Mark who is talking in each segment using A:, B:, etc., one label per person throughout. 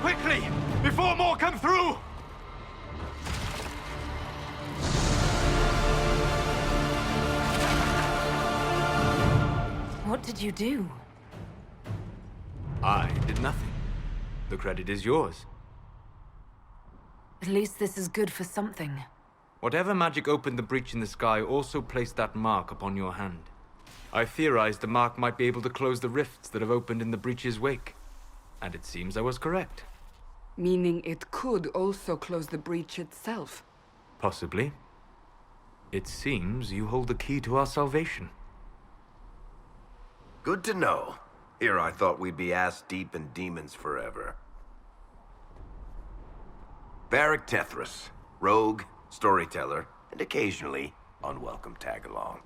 A: quickly, before more come through!
B: What did you do?
A: I did nothing. The credit is yours.
B: At least this is good for something.
A: Whatever magic opened the breach in the sky also placed that mark upon your hand. I theorized the mark might be able to close the rifts that have opened in the breach's wake. And it seems I was correct.
C: Meaning it could also close the breach itself.
A: Possibly. It seems you hold the key to our salvation.
D: Good to know. Here I thought we'd be ass-deep in demons forever. Varric Tethras, rogue, storyteller, and occasionally unwelcome tag-along.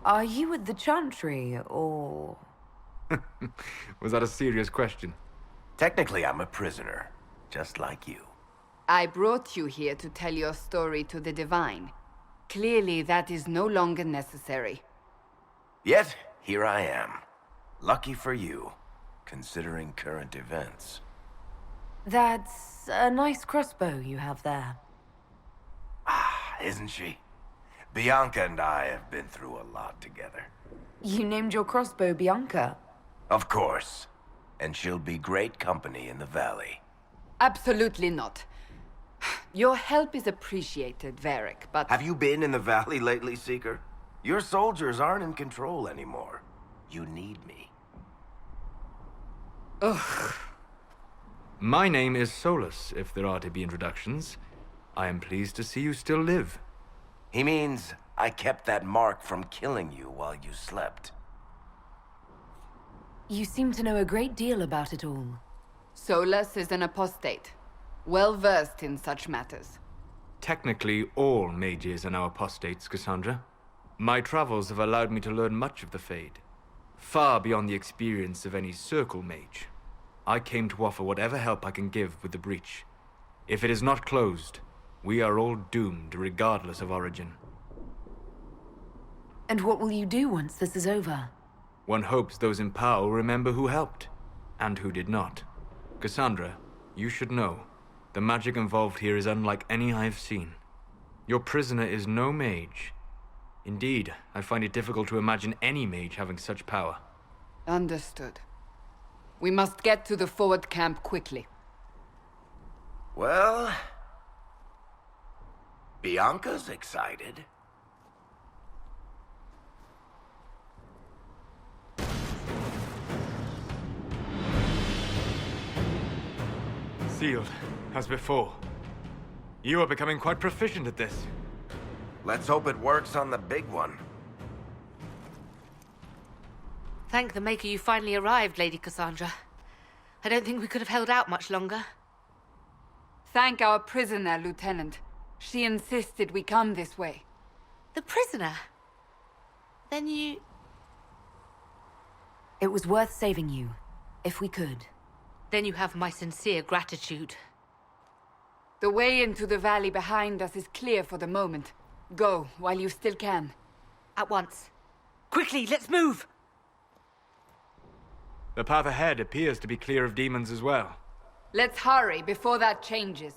B: Are you with the Chantry, or...?
A: Was that a serious question?
D: Technically, I'm a prisoner, just like you.
C: I brought you here to tell your story to the Divine. Clearly, that is no longer necessary.
D: Yet, here I am. Lucky for you, considering current events.
B: That's a nice crossbow you have there.
D: Ah, isn't she? Bianca and I have been through a lot together.
B: You named your crossbow Bianca.
D: Of course. And she'll be great company in the valley.
C: Absolutely not. Your help is appreciated, Varric, but...
D: Have you been in the valley lately, Seeker? Your soldiers aren't in control anymore. You need me.
C: Ugh.
A: My name is Solas, if there are to be introductions. I am pleased to see you still live.
D: He means I kept that mark from killing you while you slept.
B: You seem to know a great deal about it all.
C: Solas is an apostate, well-versed in such matters.
A: Technically, all mages are now apostates, Cassandra. My travels have allowed me to learn much of the Fade, far beyond the experience of any circle mage. I came to offer whatever help I can give with the breach. If it is not closed, we are all doomed regardless of origin.
B: And what will you do once this is over?
A: One hopes those in power will remember who helped, and who did not. Cassandra, you should know, the magic involved here is unlike any I have seen. Your prisoner is no mage. Indeed, I find it difficult to imagine any mage having such power.
C: Understood. We must get to the forward camp quickly.
D: Well... Bianca's excited.
A: Sealed, as before. You are becoming quite proficient at this.
D: Let's hope it works on the big one.
E: Thank the Maker you finally arrived, Lady Cassandra. I don't think we could have held out much longer.
C: Thank our prisoner, Lieutenant. She insisted we come this way.
E: The prisoner? Then you...
B: It was worth saving you, if we could.
E: Then you have my sincere gratitude.
C: The way into the valley behind us is clear for the moment. Go, while you still can.
E: At once. Quickly, let's move!
A: The path ahead appears to be clear of demons as well.
C: Let's hurry before that changes.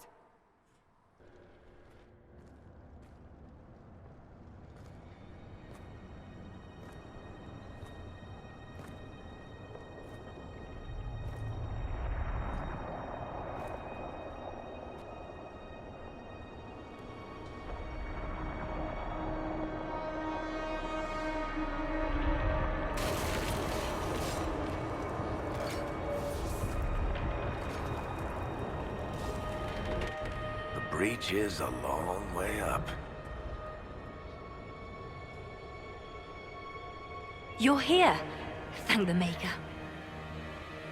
D: The breach is a long way up.
F: You're here. Thank the Maker.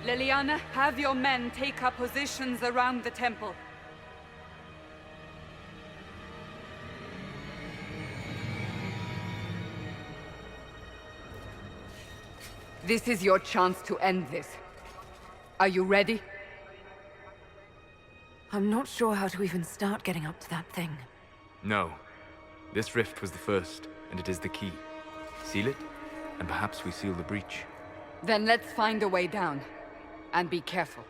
C: Liliana, have your men take up positions around the temple. This is your chance to end this. Are you ready?
B: I'm not sure how to even start getting up to that thing.
A: No. This rift was the first, and it is the key. Seal it, and perhaps we seal the breach.
C: Then let's find a way down. And be careful.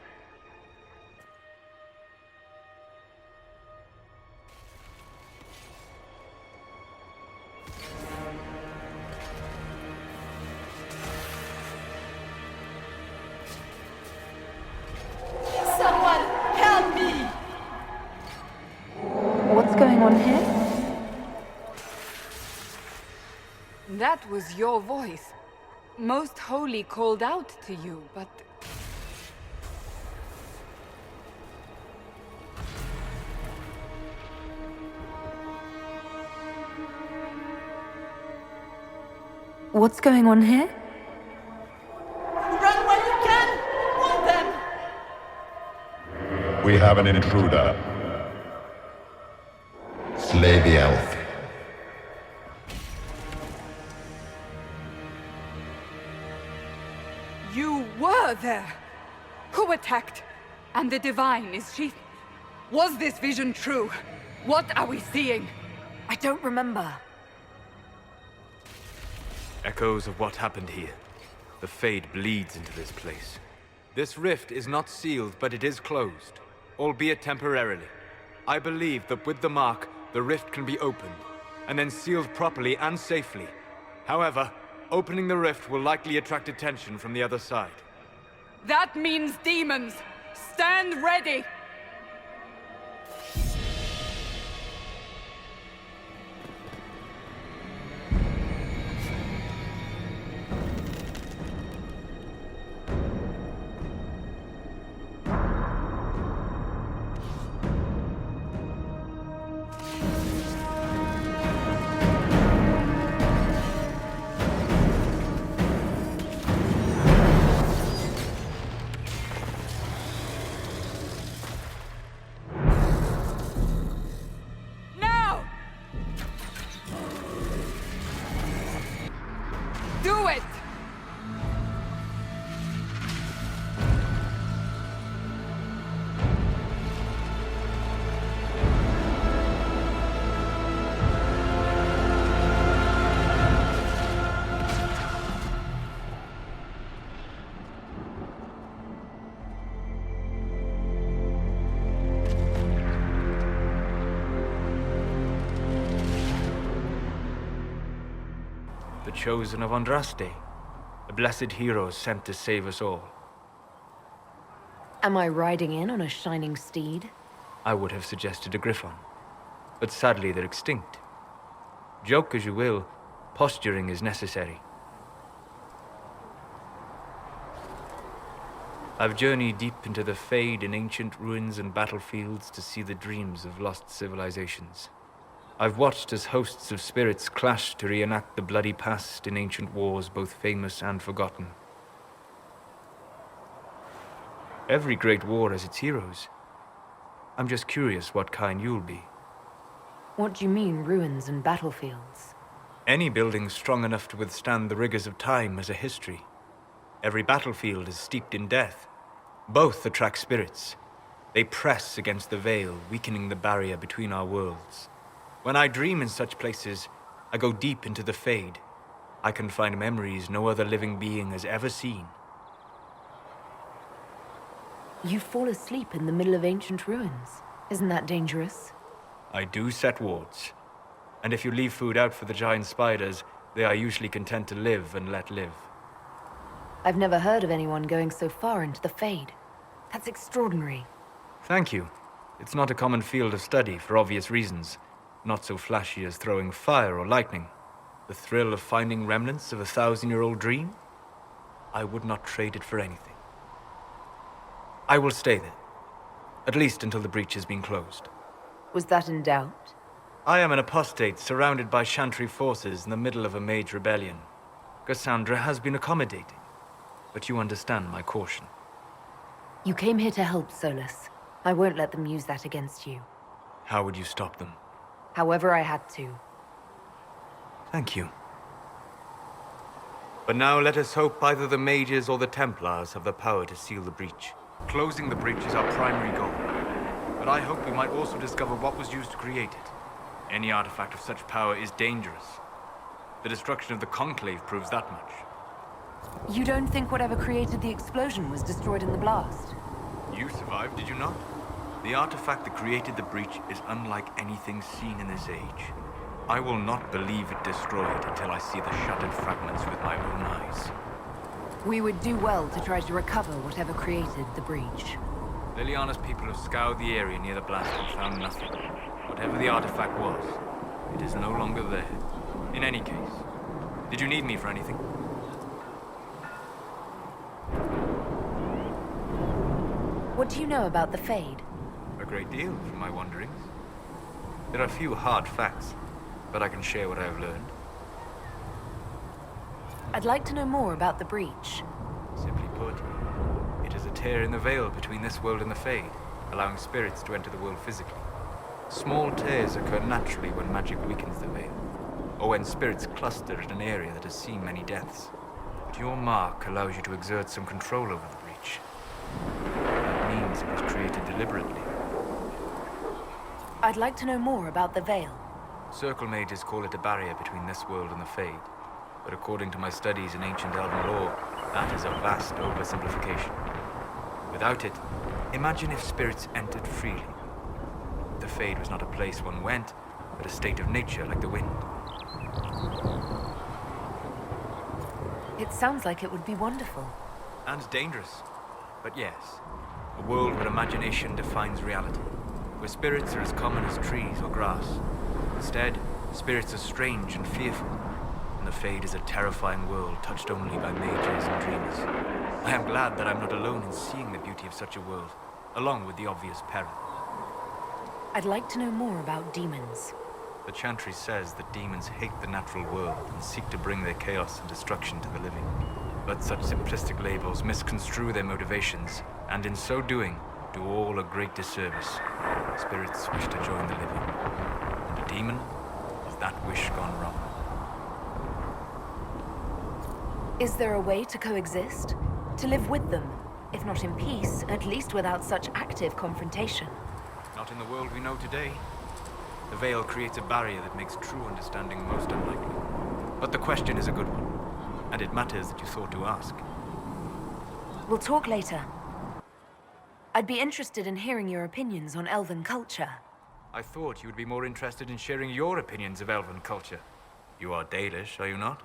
B: Someone help me! What's going on here?
C: That was your voice. Most Holy called out to you, but...
B: What's going on here?
G: Run while you can! Hold them!
H: We have an intruder. Slay the elf.
C: You were there! Who attacked? And the Divine, is she... Was this vision true? What are we seeing?
B: I don't remember.
A: Echoes of what happened here. The Fade bleeds into this place. This rift is not sealed, but it is closed, albeit temporarily. I believe that with the mark, the rift can be opened, and then sealed properly and safely. However, opening the rift will likely attract attention from the other side.
C: That means demons! Stand ready! Do it!
A: The chosen of Andraste, the blessed heroes sent to save us all.
B: Am I riding in on a shining steed?
A: I would have suggested a griffon, but sadly they're extinct. Joke as you will, posturing is necessary. I've journeyed deep into the Fade in ancient ruins and battlefields to see the dreams of lost civilizations. I've watched as hosts of spirits clash to reenact the bloody past in ancient wars both famous and forgotten. Every great war has its heroes. I'm just curious what kind you'll be.
B: What do you mean, ruins and battlefields?
A: Any building strong enough to withstand the rigors of time has a history. Every battlefield is steeped in death. Both attract spirits. They press against the veil, weakening the barrier between our worlds. When I dream in such places, I go deep into the Fade. I can find memories no other living being has ever seen.
B: You fall asleep in the middle of ancient ruins. Isn't that dangerous?
A: I do set wards. And if you leave food out for the giant spiders, they are usually content to live and let live.
B: I've never heard of anyone going so far into the Fade. That's extraordinary.
A: Thank you. It's not a common field of study for obvious reasons. Not so flashy as throwing fire or lightning. The thrill of finding remnants of a 1,000-year-old dream? I would not trade it for anything. I will stay there. At least until the breach has been closed.
B: Was that in doubt?
A: I am an apostate surrounded by Chantry forces in the middle of a mage rebellion. Cassandra has been accommodating, but you understand my caution.
B: You came here to help, Solas. I won't let them use that against you.
A: How would you stop them?
B: However I had to.
A: Thank you. But now let us hope either the mages or the Templars have the power to seal the breach. Closing the breach is our primary goal. But I hope we might also discover what was used to create it. Any artifact of such power is dangerous. The destruction of the Conclave proves that much.
B: You don't think whatever created the explosion was destroyed in the blast?
A: You survived, did you not? The artifact that created the breach is unlike anything seen in this age. I will not believe it destroyed until I see the shattered fragments with my own eyes.
B: We would do well to try to recover whatever created the breach.
A: Liliana's people have scoured the area near the blast and found nothing. Whatever the artifact was, it is no longer there. In any case, did you need me for anything?
B: What do you know about the Fade?
A: A great deal from my wanderings. There are few hard facts, but I can share what I have learned.
B: I'd like to know more about the breach.
A: Simply put, it is a tear in the veil between this world and the Fade, allowing spirits to enter the world physically. Small tears occur naturally when magic weakens the veil, or when spirits cluster at an area that has seen many deaths. But your mark allows you to exert some control over the breach. That means it was created deliberately.
B: I'd like to know more about the Veil.
A: Circle mages call it a barrier between this world and the Fade. But according to my studies in ancient elven lore, that is a vast oversimplification. Without it, imagine if spirits entered freely. The Fade was not a place one went, but a state of nature like the wind.
B: It sounds like it would be wonderful.
A: And dangerous. But yes, a world where imagination defines reality, where spirits are as common as trees or grass. Instead, spirits are strange and fearful, and the Fade is a terrifying world touched only by mages and dreamers. I am glad that I'm not alone in seeing the beauty of such a world, along with the obvious peril.
B: I'd like to know more about demons.
A: The Chantry says that demons hate the natural world and seek to bring their chaos and destruction to the living. But such simplistic labels misconstrue their motivations, and in so doing, do all a great disservice. Spirits wish to join the living, and a demon is that wish gone wrong.
B: Is there a way to coexist? To live with them? If not in peace, at least without such active confrontation.
A: Not in the world we know today. The Veil creates a barrier that makes true understanding most unlikely. But the question is a good one, and it matters that you thought to ask.
B: We'll talk later. I'd be interested in hearing your opinions on elven culture.
A: I thought you would be more interested in sharing your opinions of elven culture. You are Dalish, are you not?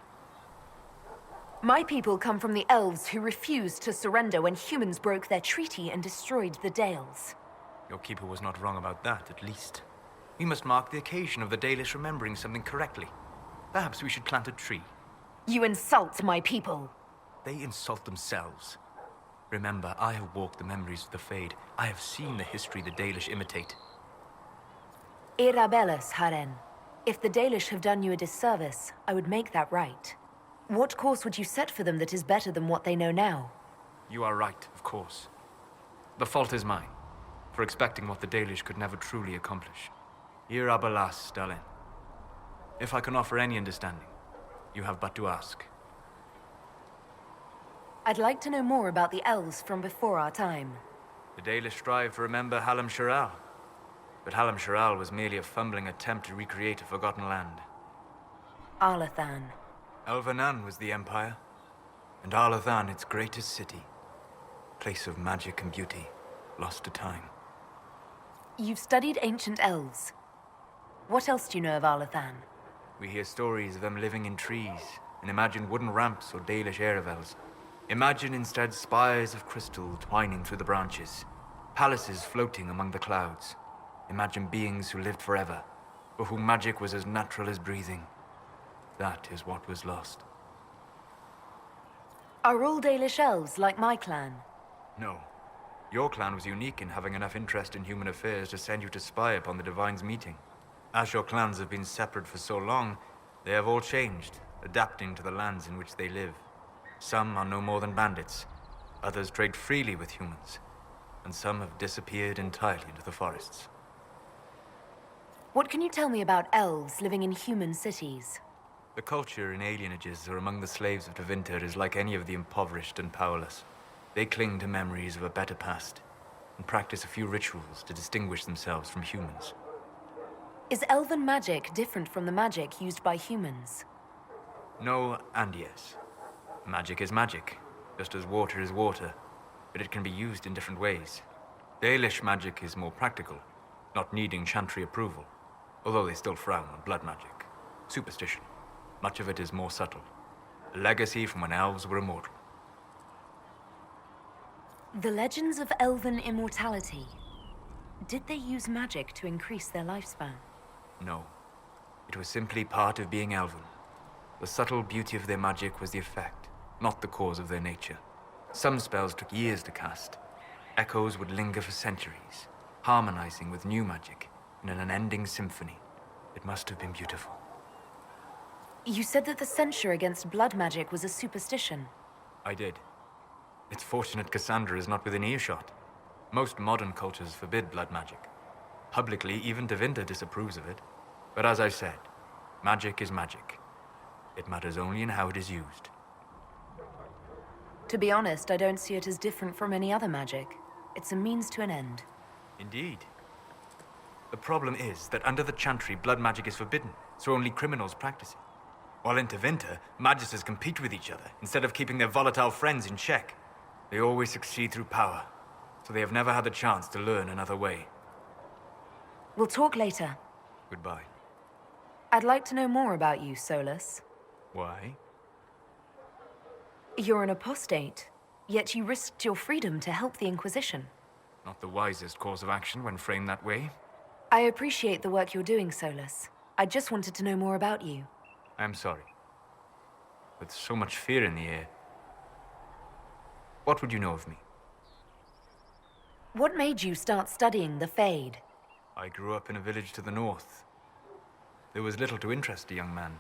B: My people come from the elves who refused to surrender when humans broke their treaty and destroyed the Dales.
A: Your keeper was not wrong about that, at least. We must mark the occasion of the Dalish remembering something correctly. Perhaps we should plant a tree.
B: You insult my people.
A: They insult themselves. Remember, I have walked the memories of the Fade. I have seen the history the Dalish imitate.
B: Irabellis, Haren. If the Dalish have done you a disservice, I would make that right. What course would you set for them that is better than what they know now?
A: You are right, of course. The fault is mine, for expecting what the Dalish could never truly accomplish. Irabalas, Dalin. If I can offer any understanding, you have but to ask.
B: I'd like to know more about the elves from before our time.
A: The Dalish strive to remember Hallam Sharal. But Hallam Sharal was merely a fumbling attempt to recreate a forgotten land.
B: Arlathan.
A: Elvanan was the empire, and Arlathan its greatest city. Place of magic and beauty, lost to time.
B: You've studied ancient elves. What else do you know of Arlathan?
A: We hear stories of them living in trees, and imagine wooden ramps or Dalish Erebels. Imagine instead spires of crystal twining through the branches, palaces floating among the clouds. Imagine beings who lived forever, for whom magic was as natural as breathing. That is what was lost.
B: Are all Dalish elves like my clan?
A: No. Your clan was unique in having enough interest in human affairs to send you to spy upon the Divine's meeting. As your clans have been separate for so long, they have all changed, adapting to the lands in which they live. Some are no more than bandits, others trade freely with humans, and some have disappeared entirely into the forests.
B: What can you tell me about elves living in human cities?
A: The culture in alienages or among the slaves of Tevinter is like any of the impoverished and powerless. They cling to memories of a better past, and practice a few rituals to distinguish themselves from humans.
B: Is elven magic different from the magic used by humans?
A: No and yes. Magic is magic, just as water is water, but it can be used in different ways. Dalish magic is more practical, not needing chantry approval, although they still frown on blood magic. Superstition. Much of it is more subtle. A legacy from when elves were immortal.
B: The legends of elven immortality. Did they use magic to increase their lifespan?
A: No. It was simply part of being elven. The subtle beauty of their magic was the effect, not the cause of their nature. Some spells took years to cast. Echoes would linger for centuries, harmonizing with new magic in an unending symphony. It must have been beautiful.
B: You said that the censure against blood magic was a superstition.
A: I did. It's fortunate Cassandra is not within earshot. Most modern cultures forbid blood magic. Publicly, even Devinter disapproves of it. But as I said, magic is magic. It matters only in how it is used.
B: To be honest, I don't see it as different from any other magic. It's a means to an end.
A: Indeed. The problem is that under the Chantry, blood magic is forbidden, so only criminals practice it. While in Tevinter, magisters compete with each other instead of keeping their volatile friends in check. They always succeed through power, so they have never had the chance to learn another way.
B: We'll talk later.
A: Goodbye.
B: I'd like to know more about you, Solas.
A: Why?
B: You're an apostate, yet you risked your freedom to help the Inquisition.
A: Not the wisest course of action when framed that way.
B: I appreciate the work you're doing, Solas. I just wanted to know more about you.
A: I'm sorry. With so much fear in the air. What would you know of me?
B: What made you start studying the Fade?
A: I grew up in a village to the north. There was little to interest a young man,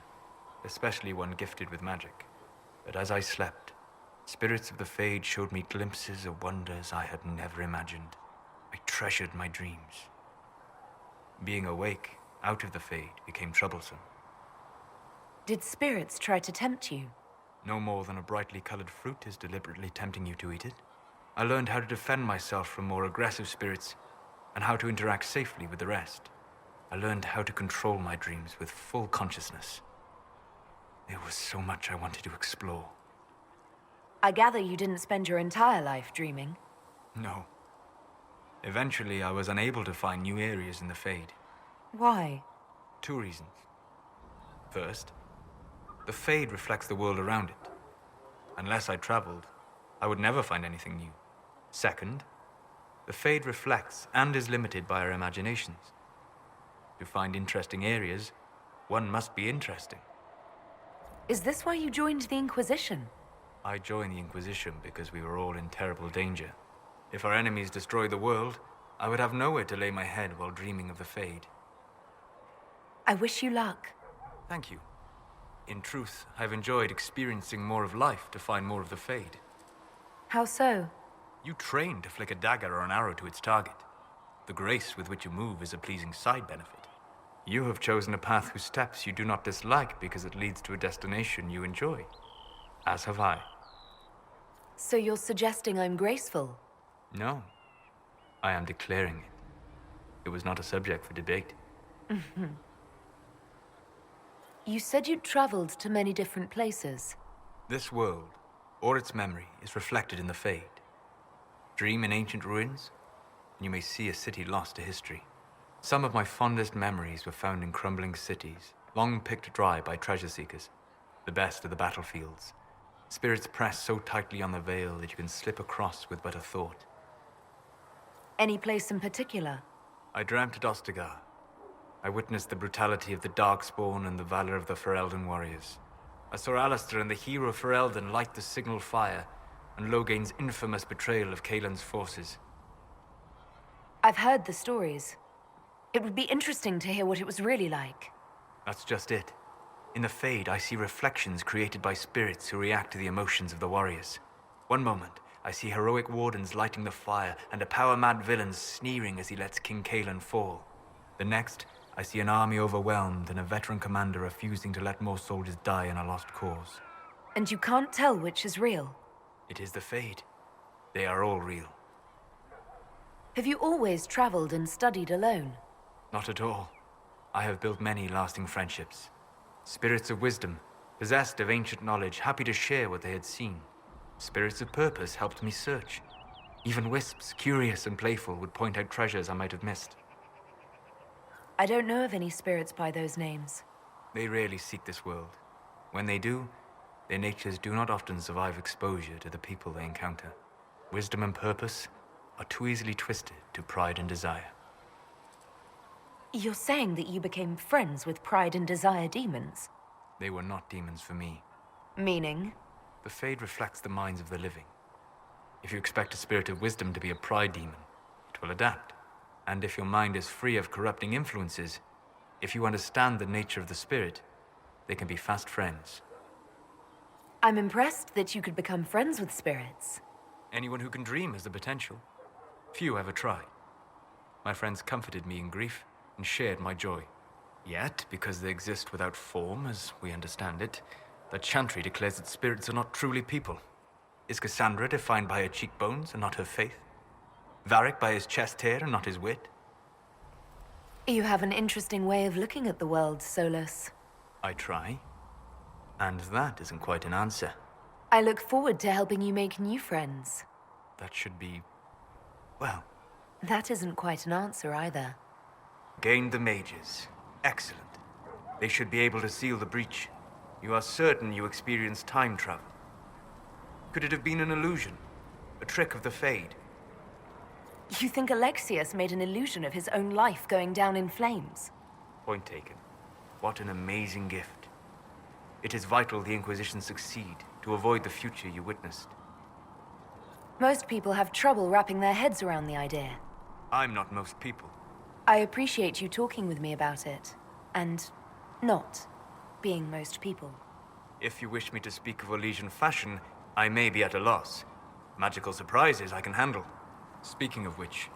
A: especially one gifted with magic. But as I slept, spirits of the Fade showed me glimpses of wonders I had never imagined. I treasured my dreams. Being awake, out of the Fade, became troublesome.
B: Did spirits try to tempt you?
A: No more than a brightly colored fruit is deliberately tempting you to eat it. I learned how to defend myself from more aggressive spirits, and how to interact safely with the rest. I learned how to control my dreams with full consciousness. There was so much I wanted to explore.
B: I gather you didn't spend your entire life dreaming.
A: No. Eventually, I was unable to find new areas in the Fade.
B: Why?
A: 2 reasons. First, the Fade reflects the world around it. Unless I traveled, I would never find anything new. Second, the Fade reflects and is limited by our imaginations. To find interesting areas, one must be interesting.
B: Is this why you joined the Inquisition?
A: I joined the Inquisition because we were all in terrible danger. If our enemies destroyed the world, I would have nowhere to lay my head while dreaming of the Fade.
B: I wish you luck.
A: Thank you. In truth, I've enjoyed experiencing more of life to find more of the Fade.
B: How so?
A: You train to flick a dagger or an arrow to its target. The grace with which you move is a pleasing side benefit. You have chosen a path whose steps you do not dislike because it leads to a destination you enjoy. As have I.
B: So you're suggesting I'm graceful?
A: No. I am declaring it. It was not a subject for debate.
B: You said you'd traveled to many different places.
A: This world, or its memory, is reflected in the Fade. Dream in ancient ruins, and you may see a city lost to history. Some of my fondest memories were found in crumbling cities, long picked dry by treasure seekers. The best of the battlefields. Spirits press so tightly on the veil that you can slip across with but a thought.
B: Any place in particular?
A: I dreamt at Ostagar. I witnessed the brutality of the Darkspawn and the valor of the Ferelden warriors. I saw Alistair and the hero Ferelden light the signal fire, and Logain's infamous betrayal of Kaelin's forces.
B: I've heard the stories. It would be interesting to hear what it was really like.
A: That's just it. In the Fade, I see reflections created by spirits who react to the emotions of the warriors. One moment, I see heroic wardens lighting the fire and a power-mad villain sneering as he lets King Kaelin fall. The next, I see an army overwhelmed and a veteran commander refusing to let more soldiers die in a lost cause.
B: And you can't tell which is real?
A: It is the Fade. They are all real.
B: Have you always traveled and studied alone?
A: Not at all. I have built many lasting friendships. Spirits of wisdom, Possessed of ancient knowledge, happy to share what they had seen. Spirits of purpose helped me search. Even wisps, curious and playful, would point out treasures I might have missed.
B: I don't know of any spirits by those names.
A: They rarely seek this world. When they do, their natures do not often survive exposure to the people they encounter. Wisdom and purpose are too easily twisted to pride and desire.
B: You're saying that you became friends with Pride and Desire demons?
A: They were not demons for me.
B: Meaning?
A: The Fade reflects the minds of the living. If you expect a spirit of wisdom to be a pride demon, it will adapt. And if your mind is free of corrupting influences, if you understand the nature of the spirit, they can be fast friends.
B: I'm impressed that you could become friends with spirits.
A: Anyone who can dream has the potential. Few ever try. My friends comforted me in grief and shared my joy. Yet, because they exist without form, as we understand it, the Chantry declares that spirits are not truly people. Is Cassandra defined by her cheekbones and not her faith? Varric by his chest hair and not his wit?
B: You have an interesting way of looking at the world, Solas.
A: I try. And that isn't quite an answer.
B: I look forward to helping you make new friends.
A: That should be... well...
B: That isn't quite an answer either.
A: Gained the mages. Excellent. They should be able to seal the breach. You are certain you experienced time travel. Could it have been an illusion? A trick of the Fade?
B: You think Alexius made an illusion of his own life going down in flames?
A: Point taken. What an amazing gift. It is vital the Inquisition succeed to avoid the future you witnessed.
B: Most people have trouble wrapping their heads around the idea.
A: I'm not most people.
B: I appreciate you talking with me about it, and not being most people.
A: If you wish me to speak of Elysian fashion, I may be at a loss. Magical surprises I can handle. Speaking of which,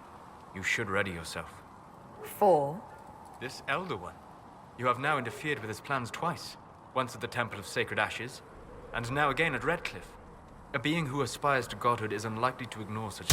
A: you should ready yourself.
B: For?
A: This Elder One. You have now interfered with his plans twice. Once at the Temple of Sacred Ashes, and now again at Redcliffe. A being who aspires to godhood is unlikely to ignore such...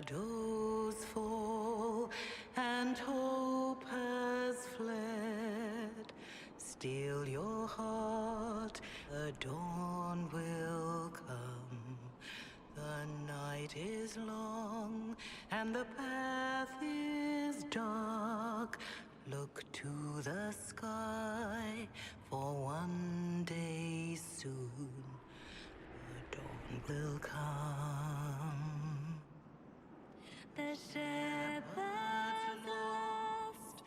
G: Shadows fall and hope has fled. Still your heart, the dawn will come. The night is long and the path is dark. Look to the sky, for one day soon the dawn will come.
F: The shepherd's lost,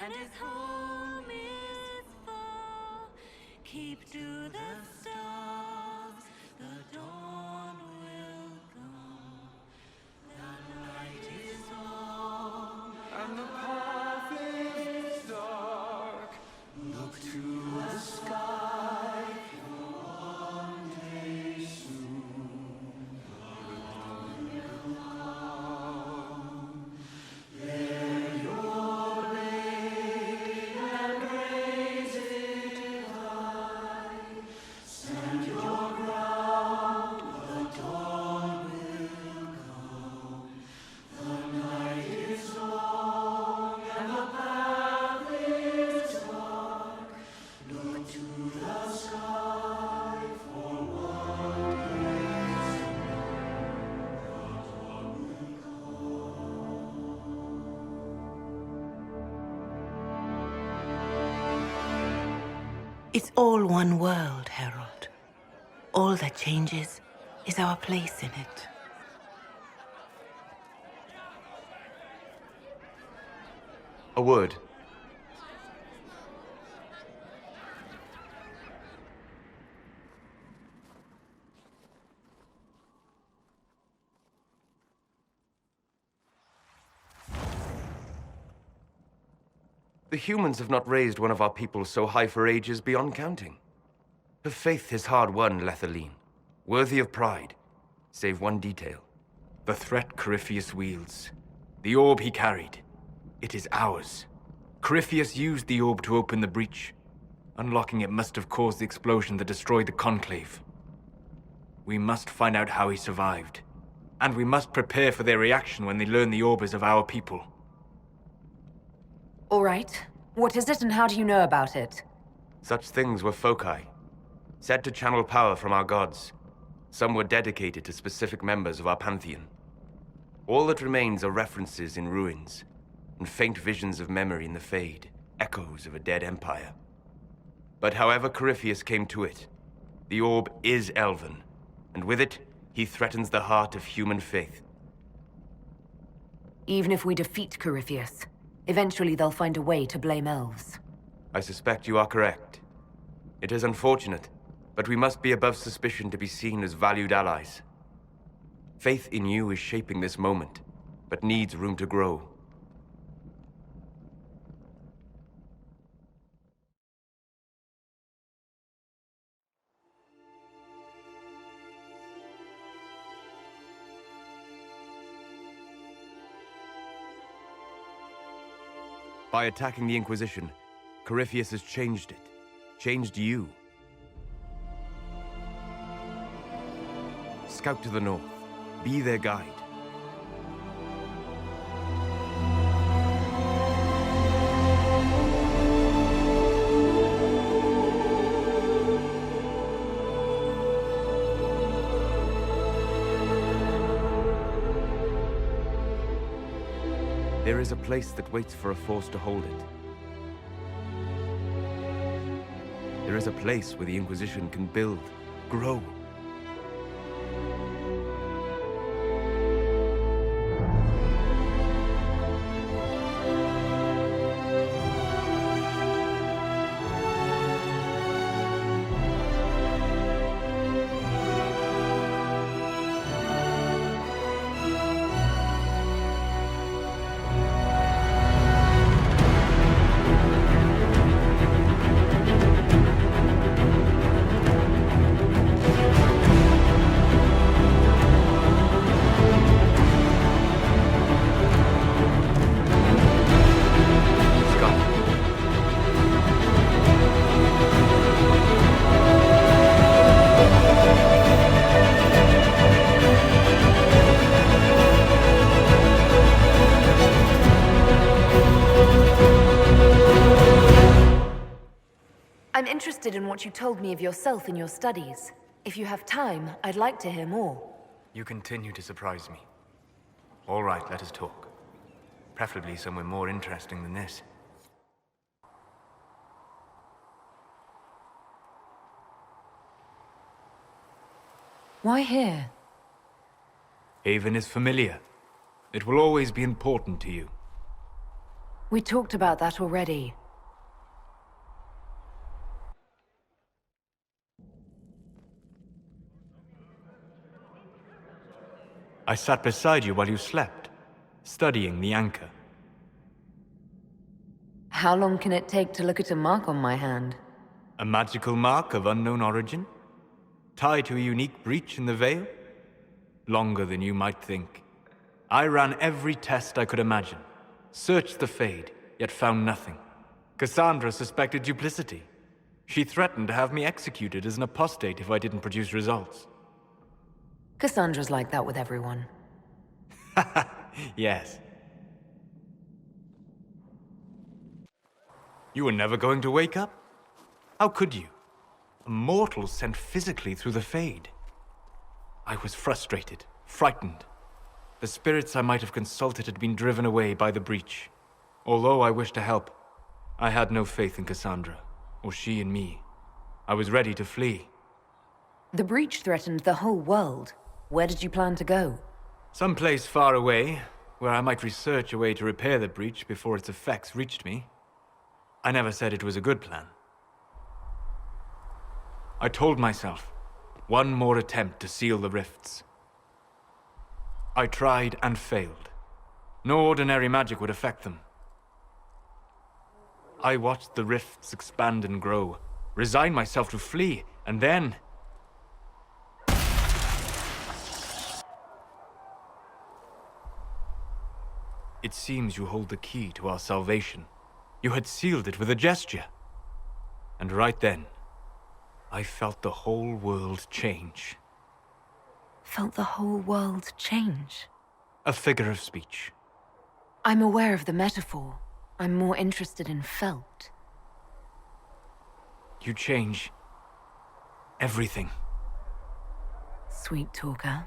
F: and his home is far. Keep to the stars, the dawn will come. The night is long,
D: And the path is dark. Look to the sky. For one day soon,
G: It's all one world, Herald. All that changes is our place in it.
I: A word. The humans have not raised one of our people so high for ages beyond counting. Her faith is hard-won, Lethaline. Worthy of pride, save one detail.
A: The threat Corypheus wields. The orb he carried. It is ours. Corypheus used the orb to open the breach. Unlocking it must have caused the explosion that destroyed the Conclave. We must find out how he survived. And we must prepare for their reaction when they learn the orb is of our people.
B: All right. What is it and how do you know about it?
I: Such things were foci, said to channel power from our gods. Some were dedicated to specific members of our pantheon. All that remains are references in ruins, and faint visions of memory in the Fade, echoes of a dead empire. But however Corypheus came to it, the orb is elven, and with it, he threatens the heart of human faith.
B: Even if we defeat Corypheus, eventually they'll find a way to blame elves.
I: I suspect you are correct. It is unfortunate, but we must be above suspicion to be seen as valued allies. Faith in you is shaping this moment, but needs room to grow. By attacking the Inquisition, Corypheus has changed it. Changed you. Scout to the north. Be their guide. There is a place that waits for a force to hold it. There is a place where the Inquisition can build, grow.
B: I'm interested in what you told me of yourself in your studies. If you have time, I'd like to hear more.
A: You continue to surprise me. All right, let us talk. Preferably somewhere more interesting than this.
B: Why here?
A: Haven is familiar. It will always be important to you.
B: We talked about that already.
A: I sat beside you while you slept, studying the anchor.
B: How long can it take to look at a mark on my hand?
A: A magical mark of unknown origin? Tied to a unique breach in the veil? Longer than you might think. I ran every test I could imagine. Searched the Fade, yet found nothing. Cassandra suspected duplicity. She threatened to have me executed as an apostate if I didn't produce results.
B: Cassandra's like that with everyone.
A: Yes. You were never going to wake up? How could you? A mortal sent physically through the Fade. I was frustrated, frightened. The spirits I might have consulted had been driven away by the breach. Although I wished to help, I had no faith in Cassandra, or she in me. I was ready to flee.
B: The breach threatened the whole world. Where did you plan to go?
A: Someplace far away, where I might research a way to repair the breach before its effects reached me. I never said it was a good plan. I told myself, one more attempt to seal the rifts. I tried and failed. No ordinary magic would affect them. I watched the rifts expand and grow, resigned myself to flee, and then... It seems you hold the key to our salvation. You had sealed it with a gesture. And right then, I felt the whole world change.
B: Felt the whole world change?
A: A figure of speech.
B: I'm aware of the metaphor. I'm more interested in felt.
A: You change... everything.
B: Sweet talker.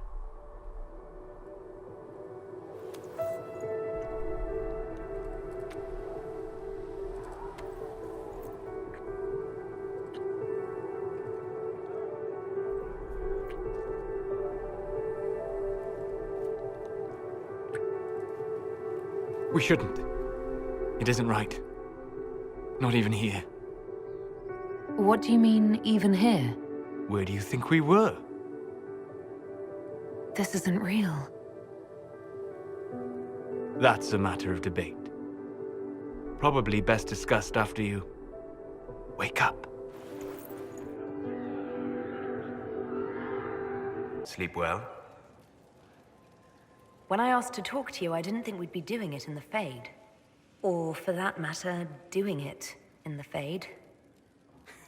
A: We shouldn't. It isn't right. Not even here.
B: What do you mean, even here?
A: Where do you think we were?
B: This isn't real.
A: That's a matter of debate. Probably best discussed after you... wake up.
I: Sleep well?
B: When I asked to talk to you, I didn't think we'd be doing it in the Fade. Or, for that matter, doing it in the Fade.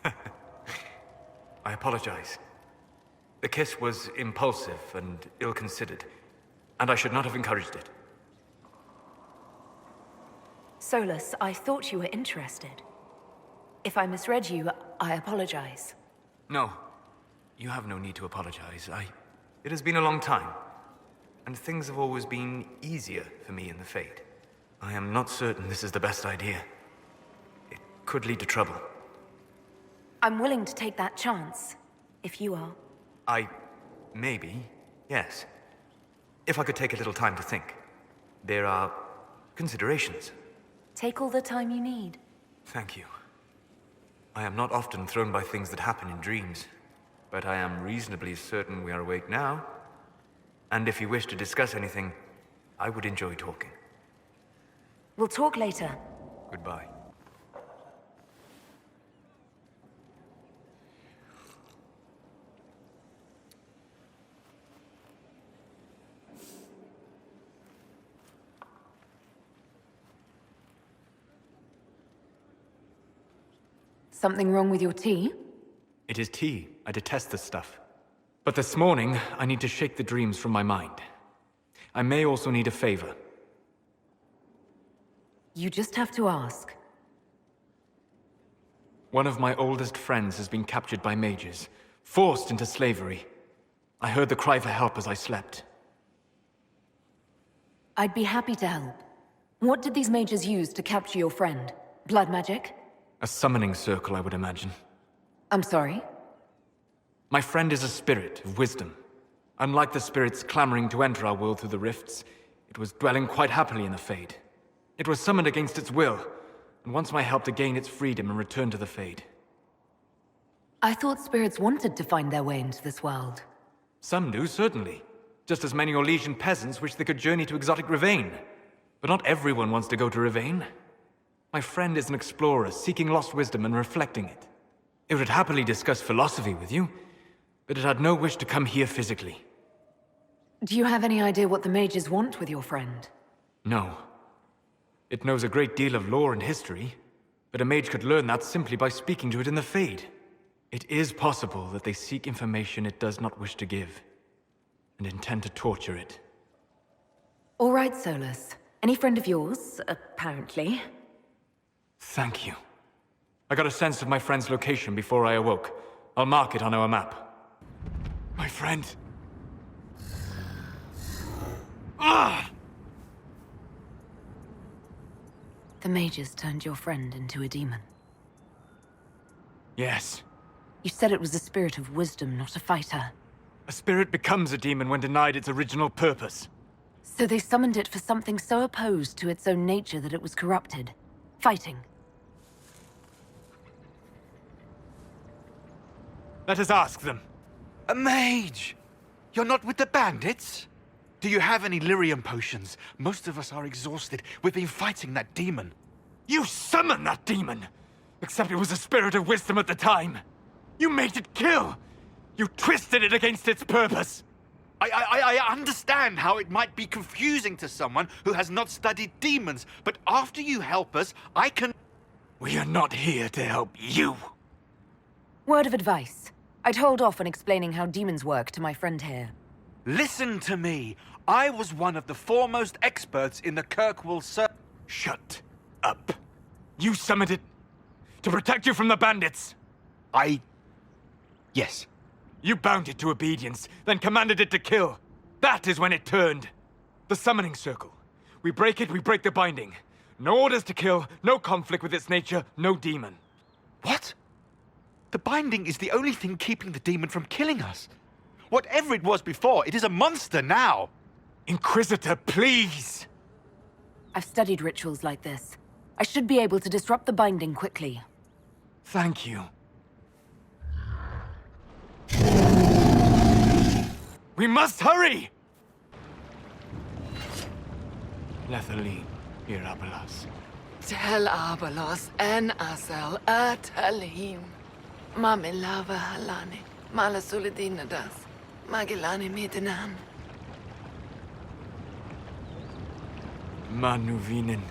A: I apologize. The kiss was impulsive and ill-considered, and I should not have encouraged it.
B: Solas, I thought you were interested. If I misread you, I apologize.
A: No. You have no need to apologize. It has been a long time, and things have always been easier for me in the Fade. I am not certain this is the best idea. It could lead to trouble.
B: I'm willing to take that chance, if you are.
A: Maybe, yes. If I could take a little time to think. There are considerations.
B: Take all the time you need.
A: Thank you. I am not often thrown by things that happen in dreams, but I am reasonably certain we are awake now. And if you wish to discuss anything, I would enjoy talking.
B: We'll talk later.
A: Goodbye.
B: Something wrong with your tea?
A: It is tea. I detest this stuff. But this morning, I need to shake the dreams from my mind. I may also need a favor.
B: You just have to ask.
A: One of my oldest friends has been captured by mages, forced into slavery. I heard the cry for help as I slept.
B: I'd be happy to help. What did these mages use to capture your friend? Blood magic?
A: A summoning circle, I would imagine.
B: I'm sorry?
A: My friend is a spirit of wisdom. Unlike the spirits clamoring to enter our world through the rifts, it was dwelling quite happily in the Fade. It was summoned against its will, and wants my help to gain its freedom and return to the Fade.
B: I thought spirits wanted to find their way into this world.
A: Some do, certainly. Just as many Orlesian peasants wish they could journey to exotic Rivain. But not everyone wants to go to Rivain. My friend is an explorer, seeking lost wisdom and reflecting it. It would happily discuss philosophy with you, but it had no wish to come here physically.
B: Do you have any idea what the mages want with your friend?
A: No. It knows a great deal of lore and history, but a mage could learn that simply by speaking to it in the Fade. It is possible that they seek information it does not wish to give, and intend to torture it.
B: All right, Solas. Any friend of yours, apparently.
A: Thank you. I got a sense of my friend's location before I awoke. I'll mark it on our map. My friend. Ah!
B: The mages turned your friend into a demon.
A: Yes.
B: You said it was a spirit of wisdom, not a fighter.
A: A spirit becomes a demon when denied its original purpose.
B: So they summoned it for something so opposed to its own nature that it was corrupted. Fighting.
A: Let us ask them.
J: A mage! You're not with the bandits? Do you have any lyrium potions? Most of us are exhausted. We've been fighting that demon.
A: You summoned that demon! Except it was a spirit of wisdom at the time. You made it kill! You twisted it against its purpose!
J: I understand how it might be confusing to someone who has not studied demons, but after you help us, I can...
A: We are not here to help you.
B: Word of advice. I'd hold off on explaining how demons work to my friend here.
J: Listen to me. I was one of the foremost experts in the Kirkwall
A: Shut up. You summoned it to protect you from the bandits.
J: Yes.
A: You bound it to obedience, then commanded it to kill. That is when it turned. The summoning circle. We break it, we break the binding. No orders to kill, no conflict with its nature, no demon.
J: What? The binding is the only thing keeping the demon from killing us. Whatever it was before, it is a monster now.
A: Inquisitor, please!
B: I've studied rituals like this. I should be able to disrupt the binding quickly.
A: Thank you. We must hurry! Lethaline, Irabalas.
G: Tel Abalos en Asel Atalim. Mamilava Halani. Malasuladinadas. Magilani Midinan.
A: Manuvinen.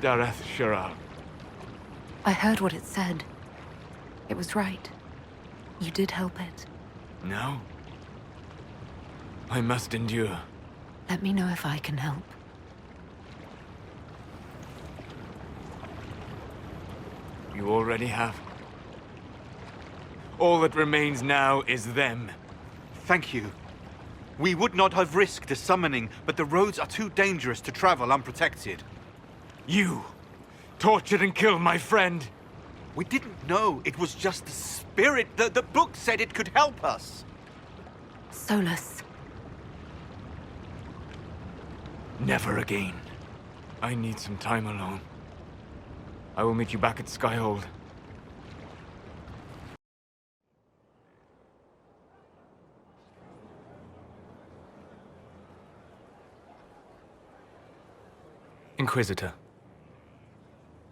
A: Dareth Shiral.
B: I heard what it said. It was right. You did help it.
A: No. I must endure.
B: Let me know if I can help.
A: You already have. All that remains now is them.
J: Thank you. We would not have risked the summoning, but the roads are too dangerous to travel unprotected.
A: You tortured and killed my friend.
J: We didn't know it was just a spirit. The book said it could help us.
B: Solas.
A: Never again. I need some time alone. I will meet you back at Skyhold. Inquisitor.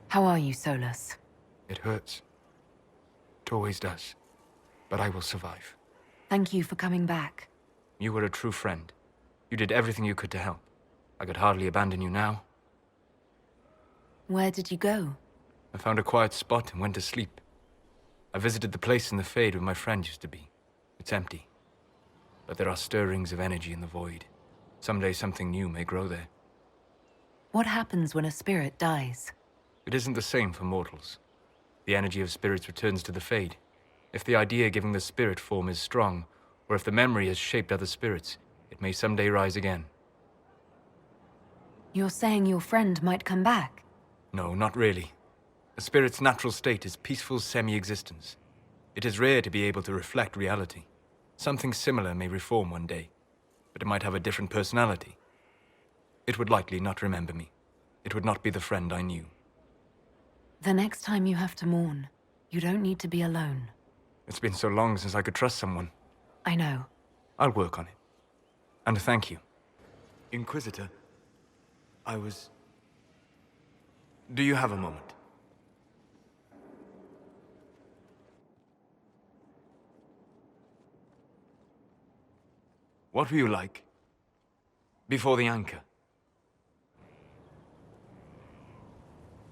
B: How are you, Solas?
A: It hurts. It always does. But I will survive.
B: Thank you for coming back.
A: You were a true friend. You did everything you could to help. I could hardly abandon you now.
B: Where did you go?
A: I found a quiet spot and went to sleep. I visited the place in the Fade where my friend used to be. It's empty. But there are stirrings of energy in the void. Someday something new may grow there.
B: What happens when a spirit dies?
A: It isn't the same for mortals. The energy of spirits returns to the Fade. If the idea giving the spirit form is strong, or if the memory has shaped other spirits, it may someday rise again.
B: You're saying your friend might come back?
A: No, not really. A spirit's natural state is peaceful semi-existence. It is rare to be able to reflect reality. Something similar may reform one day, but it might have a different personality. It would likely not remember me. It would not be the friend I knew.
B: The next time you have to mourn, you don't need to be alone.
A: It's been so long since I could trust someone.
B: I know.
A: I'll work on it. And thank you. Inquisitor, Do you have a moment? What were you like before the anchor?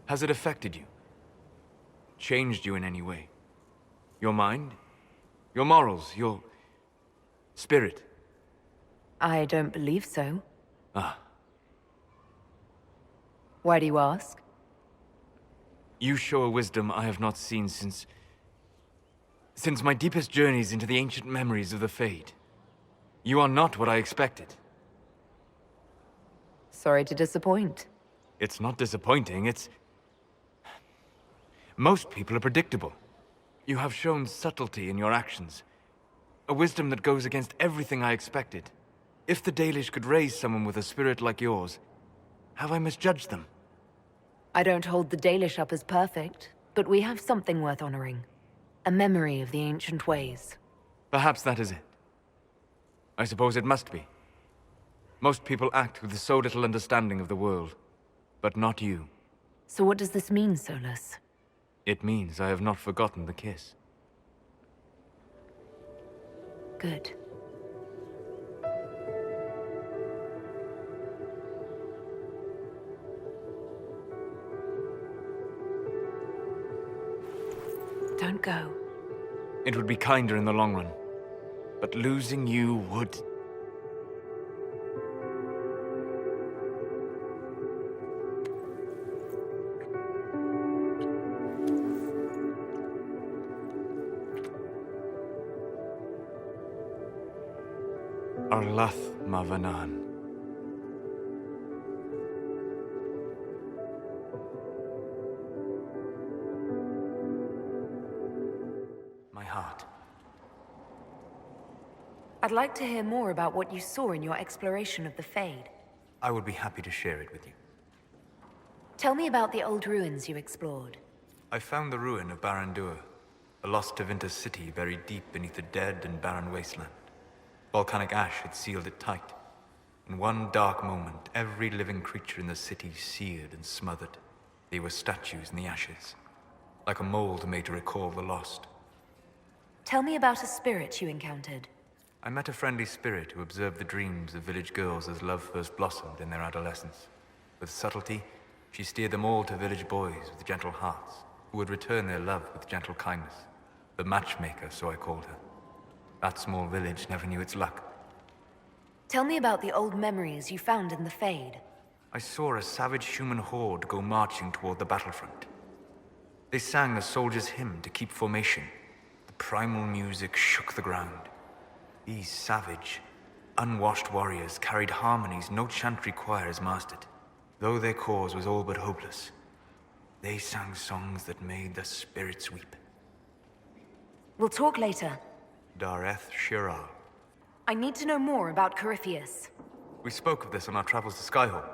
A: Has it affected you? Changed you in any way? Your mind? Your morals? Your spirit?
B: I don't believe so.
A: Ah.
B: Why do you ask?
A: You show a wisdom I have not seen since my deepest journeys into the ancient memories of the Fade. You are not what I expected.
B: Sorry to disappoint.
A: It's not disappointing, it's... Most people are predictable. You have shown subtlety in your actions. A wisdom that goes against everything I expected. If the Dalish could raise someone with a spirit like yours, have I misjudged them?
B: I don't hold the Dalish up as perfect, but we have something worth honoring. A memory of the ancient ways.
A: Perhaps that is it. I suppose it must be. Most people act with so little understanding of the world, but not you.
B: So what does this mean, Solas?
A: It means I have not forgotten the kiss.
B: Good. Don't go.
A: It would be kinder in the long run, but losing you would... Arlath Mavanan. My heart.
B: I'd like to hear more about what you saw in your exploration of the Fade.
A: I would be happy to share it with you.
B: Tell me about the old ruins you explored.
A: I found the ruin of Barandur, a lost Tevinter city buried deep beneath a dead and barren wasteland. Volcanic ash had sealed it tight. In one dark moment, every living creature in the city seared and smothered. They were statues in the ashes, like a mold made to recall the lost.
B: Tell me about a spirit you encountered.
A: I met a friendly spirit who observed the dreams of village girls as love first blossomed in their adolescence. With subtlety, she steered them all to village boys with gentle hearts, who would return their love with gentle kindness. The matchmaker, so I called her. That small village never knew its luck.
B: Tell me about the old memories you found in the Fade.
A: I saw a savage human horde go marching toward the battlefront. They sang a soldier's hymn to keep formation. The primal music shook the ground. These savage, unwashed warriors carried harmonies no chantry choir has mastered. Though their cause was all but hopeless, they sang songs that made the spirits weep.
B: We'll talk later.
A: Dareth Shiral.
B: I need to know more about Corypheus.
A: We spoke of this on our travels to Skyhorn.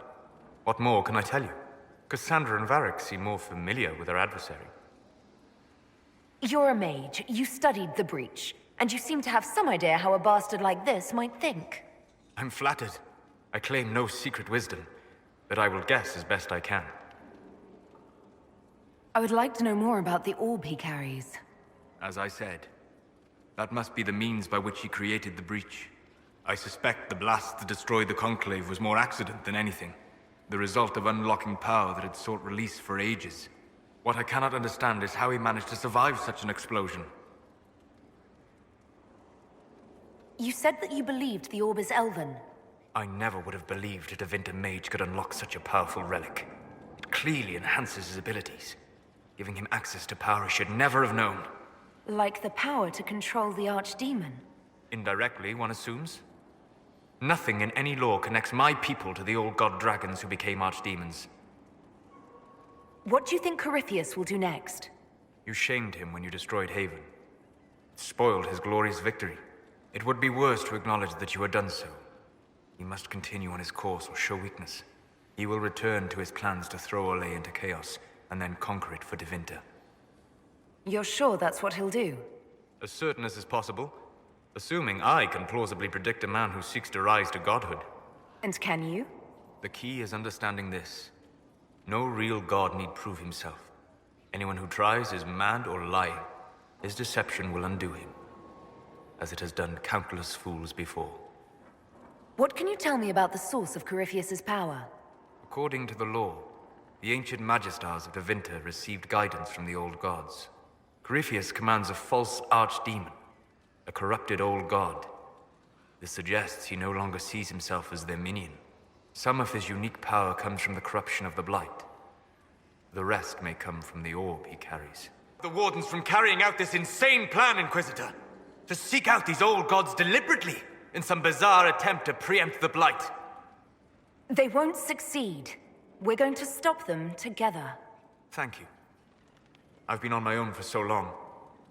A: What more can I tell you? Cassandra and Varric seem more familiar with their adversary.
B: You're a mage, you studied the Breach, and you seem to have some idea how a bastard like this might think.
A: I'm flattered. I claim no secret wisdom, but I will guess as best I can.
B: I would like to know more about the orb he carries.
A: As I said, that must be the means by which he created the Breach. I suspect the blast that destroyed the Conclave was more accident than anything. The result of unlocking power that had sought release for ages. What I cannot understand is how he managed to survive such an explosion.
B: You said that you believed the orb is elven.
A: I never would have believed a Tevinter mage could unlock such a powerful relic. It clearly enhances his abilities, giving him access to power he should never have known.
B: Like the power to control the Archdemon.
A: Indirectly, one assumes. Nothing in any law connects my people to the old god dragons who became archdemons.
B: What do you think Corypheus will do next?
A: You shamed him when you destroyed Haven. It spoiled his glorious victory. It would be worse to acknowledge that you had done so. He must continue on his course or show weakness. He will return to his plans to throw Olay into chaos, and then conquer it for Tevinter.
B: You're sure that's what he'll do?
A: As certain as is possible, assuming I can plausibly predict a man who seeks to rise to godhood.
B: And can you?
A: The key is understanding this. No real god need prove himself. Anyone who tries is mad or lying. His deception will undo him, as it has done countless fools before.
B: What can you tell me about the source of Corypheus's power?
A: According to the law, the ancient Magistars of Tevinter received guidance from the old gods. Corypheus commands a false archdemon, a corrupted old god. This suggests he no longer sees himself as their minion. Some of his unique power comes from the corruption of the Blight. The rest may come from the orb he carries. The Wardens from carrying out this insane plan, Inquisitor! To seek out these old gods deliberately, in some bizarre attempt to preempt the Blight.
B: They won't succeed. We're going to stop them together.
A: Thank you. I've been on my own for so long.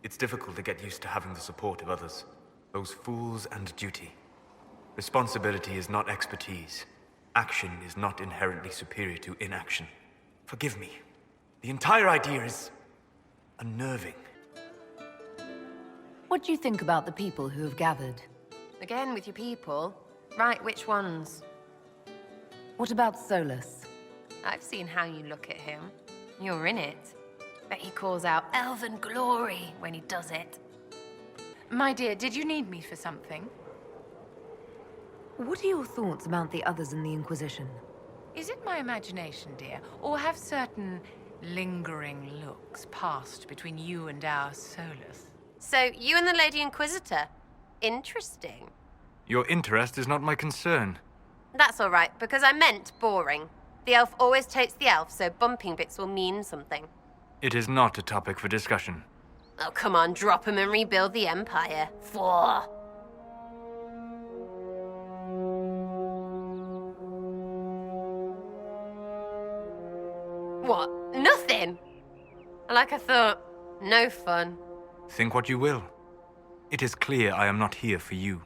A: It's difficult to get used to having the support of others. Those fools and duty. Responsibility is not expertise. Action is not inherently superior to inaction. Forgive me. The entire idea is unnerving.
B: What do you think about the people who have gathered?
K: Again with your people? Right, which ones?
B: What about Solas?
K: I've seen how you look at him. You're in it. Bet he calls out elven glory when he does it.
C: My dear, did you need me for something?
B: What are your thoughts about the others in the Inquisition?
C: Is it my imagination, dear? Or have certain lingering looks passed between you and our Solas?
K: So, you and the Lady Inquisitor? Interesting.
A: Your interest is not my concern.
K: That's all right, because I meant boring. The elf always takes the elf, so bumping bits will mean something.
A: It is not a topic for discussion.
K: Oh, come on, drop him and rebuild the Empire. For. What? Nothing? Like I thought, no fun.
A: Think what you will. It is clear I am not here for you.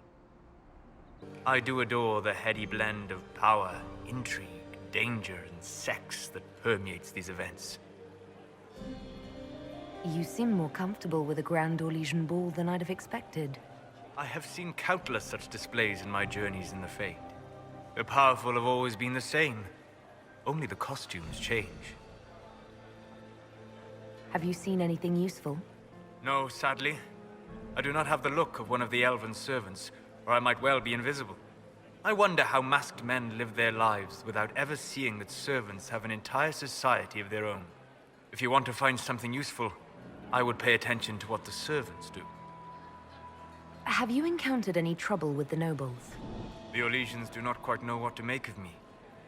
A: I do adore the heady blend of power, intrigue, danger, and sex that permeates these events.
B: You seem more comfortable with a Grand Orlesian ball than I'd have expected.
A: I have seen countless such displays in my journeys in the Fade. The powerful have always been the same. Only the costumes change.
B: Have you seen anything useful?
A: No, sadly. I do not have the look of one of the elven servants, or I might well be invisible. I wonder how masked men live their lives without ever seeing that servants have an entire society of their own. If you want to find something useful, I would pay attention to what the servants do.
B: Have you encountered any trouble with the nobles?
A: The Orlesians do not quite know what to make of me.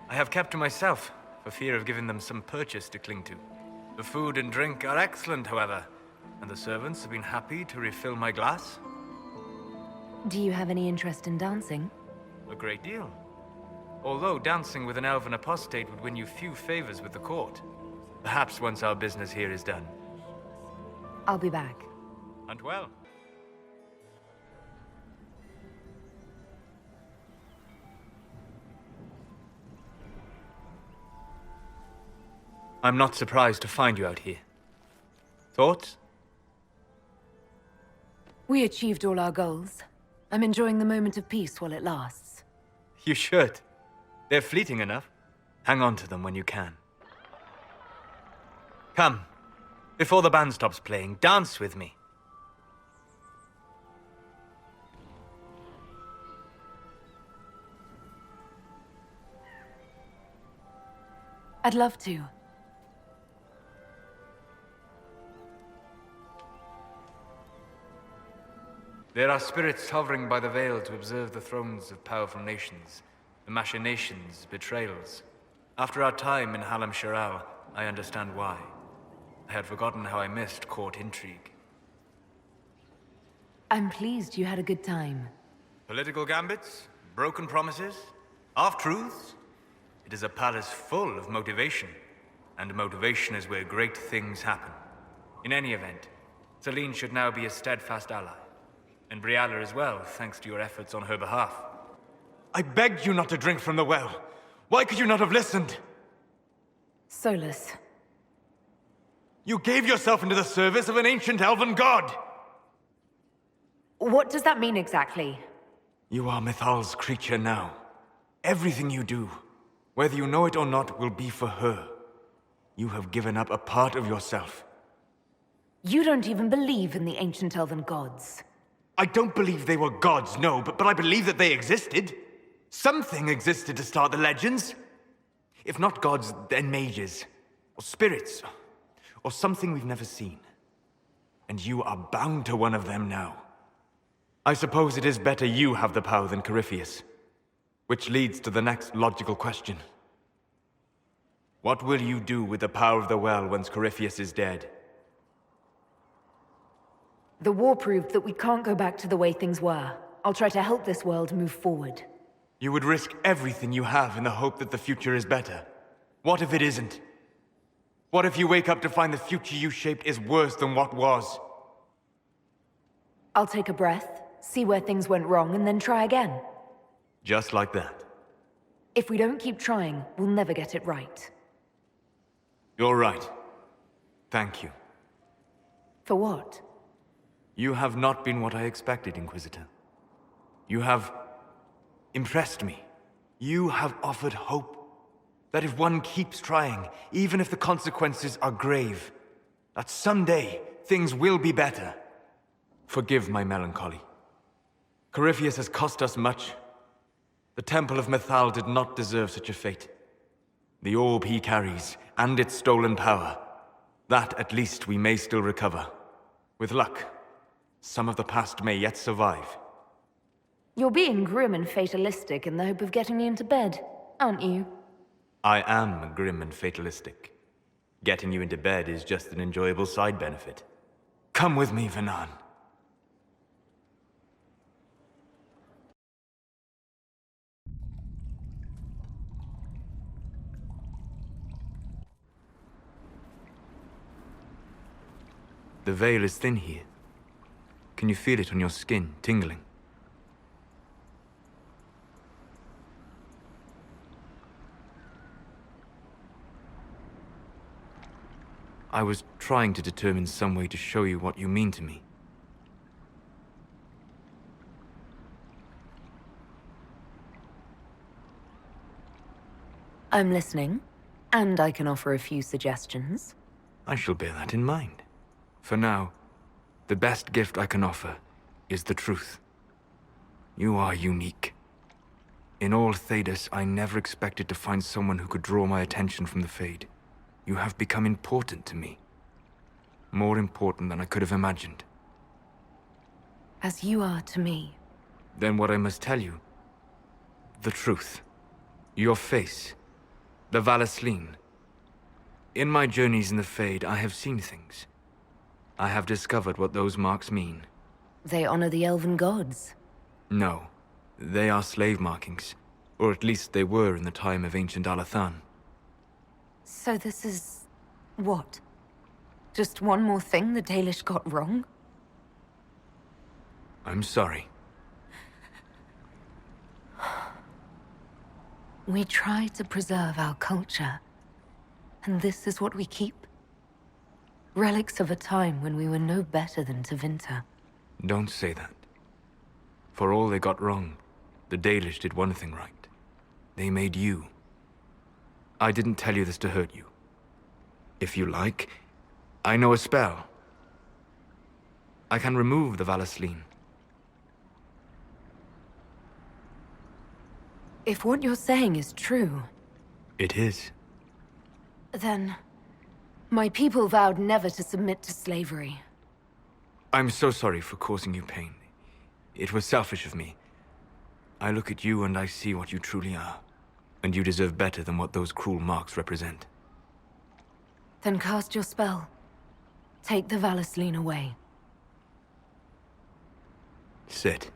A: I have kept to myself, for fear of giving them some purchase to cling to. The food and drink are excellent, however, and the servants have been happy to refill my glass.
B: Do you have any interest in dancing?
A: A great deal. Although dancing with an elven apostate would win you few favors with the court. Perhaps once our business here is done.
B: I'll be back.
A: Hunt well. I'm not surprised to find you out here. Thoughts?
B: We achieved all our goals. I'm enjoying the moment of peace while it lasts.
A: You should. They're fleeting enough. Hang on to them when you can. Come. Before the band stops playing, dance with me.
B: I'd love to.
A: There are spirits hovering by the veil to observe the thrones of powerful nations, the machinations, betrayals. After our time in Halam Sharal, I understand why. I had forgotten how I missed court intrigue.
B: I'm pleased you had a good time.
A: Political gambits, broken promises, half-truths. It is a palace full of motivation, and motivation is where great things happen. In any event, Celine should now be a steadfast ally. And Brialla as well, thanks to your efforts on her behalf. I begged you not to drink from the well. Why could you not have listened?
B: Solas.
A: You gave yourself into the service of an ancient elven god!
B: What does that mean exactly?
A: You are Mithal's creature now. Everything you do, whether you know it or not, will be for her. You have given up a part of yourself.
B: You don't even believe in the ancient elven gods.
A: I don't believe they were gods, no, but I believe that they existed. Something existed to start the legends. If not gods, then mages, or spirits, or something we've never seen. And you are bound to one of them now. I suppose it is better you have the power than Corypheus. Which leads to the next logical question. What will you do with the power of the well once Corypheus is dead?
B: The war proved that we can't go back to the way things were. I'll try to help this world move forward.
A: You would risk everything you have in the hope that the future is better. What if it isn't? What if you wake up to find the future you shaped is worse than what was?
B: I'll take a breath, see where things went wrong, and then try again.
A: Just like that.
B: If we don't keep trying, we'll never get it right.
A: You're right. Thank you.
B: For what?
A: You have not been what I expected, Inquisitor. You have impressed me. You have offered hope. That if one keeps trying, even if the consequences are grave, that someday things will be better. Forgive my melancholy. Corypheus has cost us much. The Temple of Mythal did not deserve such a fate. The orb he carries, and its stolen power, that at least we may still recover. With luck, some of the past may yet survive.
B: You're being grim and fatalistic in the hope of getting me into bed, aren't you?
A: I am grim and fatalistic. Getting you into bed is just an enjoyable side benefit. Come with me, Vanan. The veil is thin here. Can you feel it on your skin, tingling? I was trying to determine some way to show you what you mean to me.
B: I'm listening, and I can offer a few suggestions.
A: I shall bear that in mind. For now, the best gift I can offer is the truth. You are unique. In all Thedas, I never expected to find someone who could draw my attention from the Fade. You have become important to me. More important than I could have imagined.
B: As you are to me.
A: Then what I must tell you, the truth. Your face, the Valasleen. In my journeys in the Fade, I have seen things. I have discovered what those marks mean.
B: They honor the elven gods.
A: No, they are slave markings. Or at least they were in the time of ancient Alathan.
B: So this is... what? Just one more thing the Dalish got wrong?
A: I'm sorry.
B: We try to preserve our culture. And this is what we keep? Relics of a time when we were no better than Tevinter.
A: Don't say that. For all they got wrong, the Dalish did one thing right. They made you. I didn't tell you this to hurt you. If you like, I know a spell. I can remove the Valasleen.
B: If what you're saying is true...
A: It is.
B: Then... my people vowed never to submit to slavery.
A: I'm so sorry for causing you pain. It was selfish of me. I look at you and I see what you truly are. And you deserve better than what those cruel marks represent.
B: Then cast your spell. Take the Valasleen away.
A: Sit.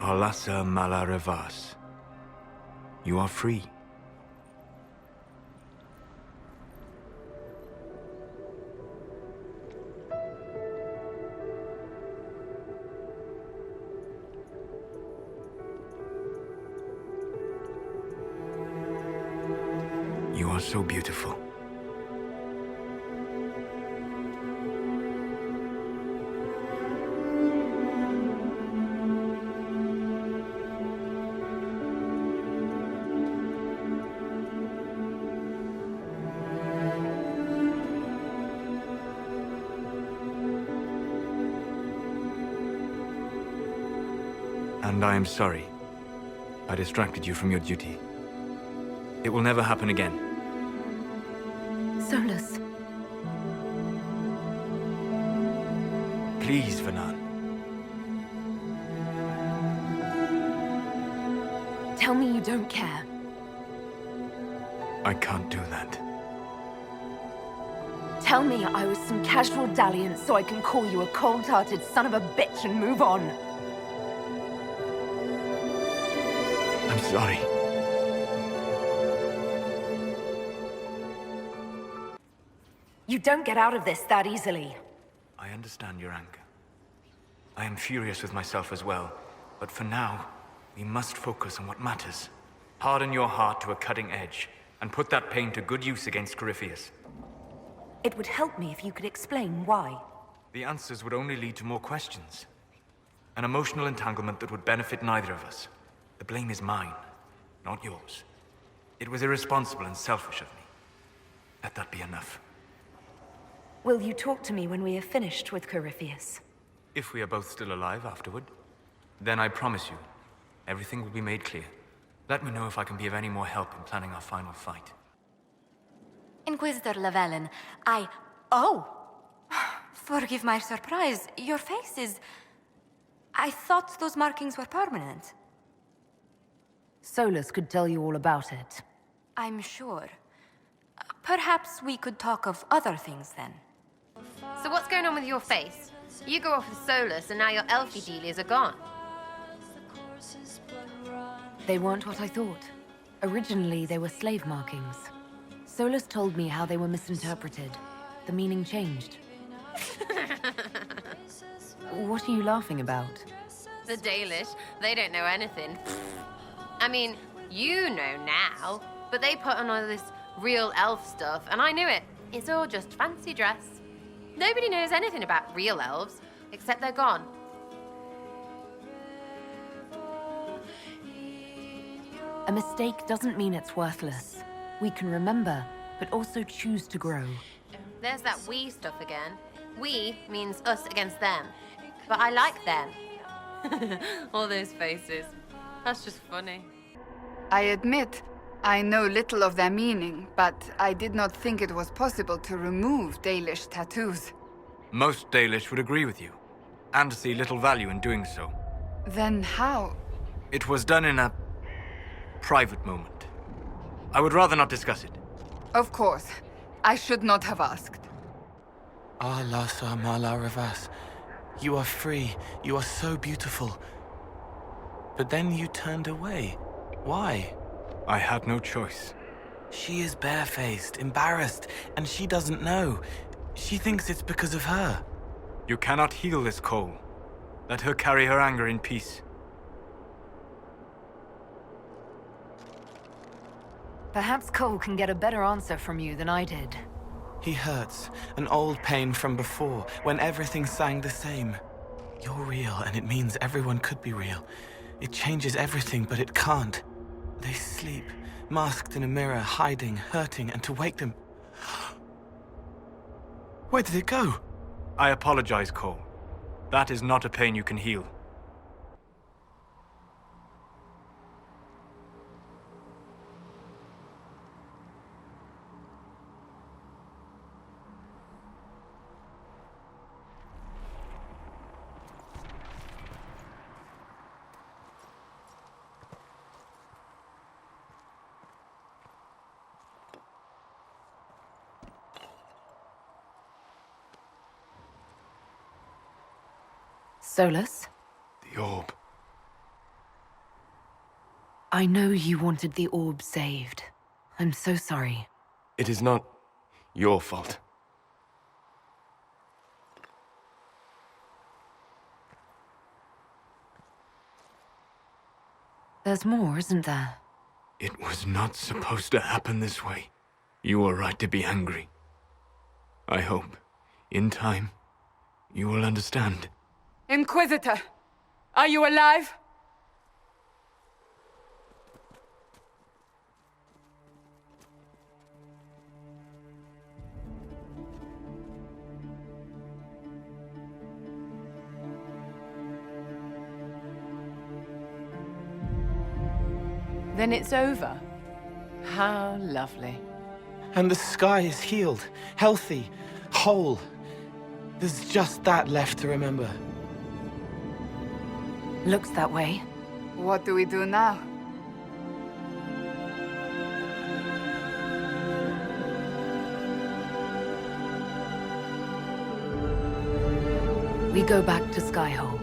A: Alasa Malarevas. You are free. You are so beautiful. And I am sorry. I distracted you from your duty. It will never happen again.
B: Solas.
A: Please, Vanan.
B: Tell me you don't care.
A: I can't do that.
B: Tell me I was some casual dalliance so I can call you a cold-hearted son of a bitch and move on.
A: I'm sorry.
B: You don't get out of this that easily.
A: I understand your anger. I am furious with myself as well, but for now, we must focus on what matters. Harden your heart to a cutting edge, and put that pain to good use against Corypheus.
B: It would help me if you could explain why.
A: The answers would only lead to more questions. An emotional entanglement that would benefit neither of us. The blame is mine, not yours. It was irresponsible and selfish of me. Let that be enough.
B: Will you talk to me when we have finished with Corypheus?
A: If we are both still alive afterward, then I promise you, everything will be made clear. Let me know if I can be of any more help in planning our final fight.
L: Inquisitor Llewellyn, Oh! Forgive my surprise. Your face is... I thought those markings were permanent.
B: Solas could tell you all about it.
L: I'm sure. Perhaps we could talk of other things then.
K: So what's going on with your face? You go off with Solas and now your elfie dealies are gone.
B: They weren't what I thought. Originally, they were slave markings. Solas told me how they were misinterpreted. The meaning changed. What are you laughing about?
K: The Dalish, they don't know anything. I mean, you know now, but they put on all this real elf stuff, and I knew it. It's all just fancy dress. Nobody knows anything about real elves, except they're gone.
B: A mistake doesn't mean it's worthless. We can remember, but also choose to grow.
K: There's that we stuff again. We means us against them. But I like them. All those faces. That's just funny.
C: I admit, I know little of their meaning, but I did not think it was possible to remove Dalish tattoos.
A: Most Dalish would agree with you, and see little value in doing so.
C: Then how?
A: It was done in a private moment. I would rather not discuss it.
C: Of course. I should not have asked.
M: Ah, Lhasa Mala Ravas. You are free. You are so beautiful. But then you turned away. Why?
A: I had no choice.
M: She is barefaced, embarrassed, and she doesn't know. She thinks it's because of her.
A: You cannot heal this Cole. Let her carry her anger in peace.
B: Perhaps Cole can get a better answer from you than I did.
M: He hurts, an old pain from before, when everything sang the same. You're real, and it means everyone could be real. It changes everything, but it can't. They sleep, masked in a mirror, hiding, hurting, and to wake them... Where did it go?
A: I apologize, Cole. That is not a pain you can heal.
B: Solas?
A: The orb.
B: I know you wanted the orb saved. I'm so sorry.
I: It is not your fault.
B: There's more, isn't there?
A: It was not supposed to happen this way. You were right to be angry. I hope, in time, you will understand.
C: Inquisitor, are you alive?
N: Then it's over. How lovely.
M: And the sky is healed, healthy, whole. There's just that left to remember.
B: Looks that way.
C: What do we do now?
B: We go back to Skyhold.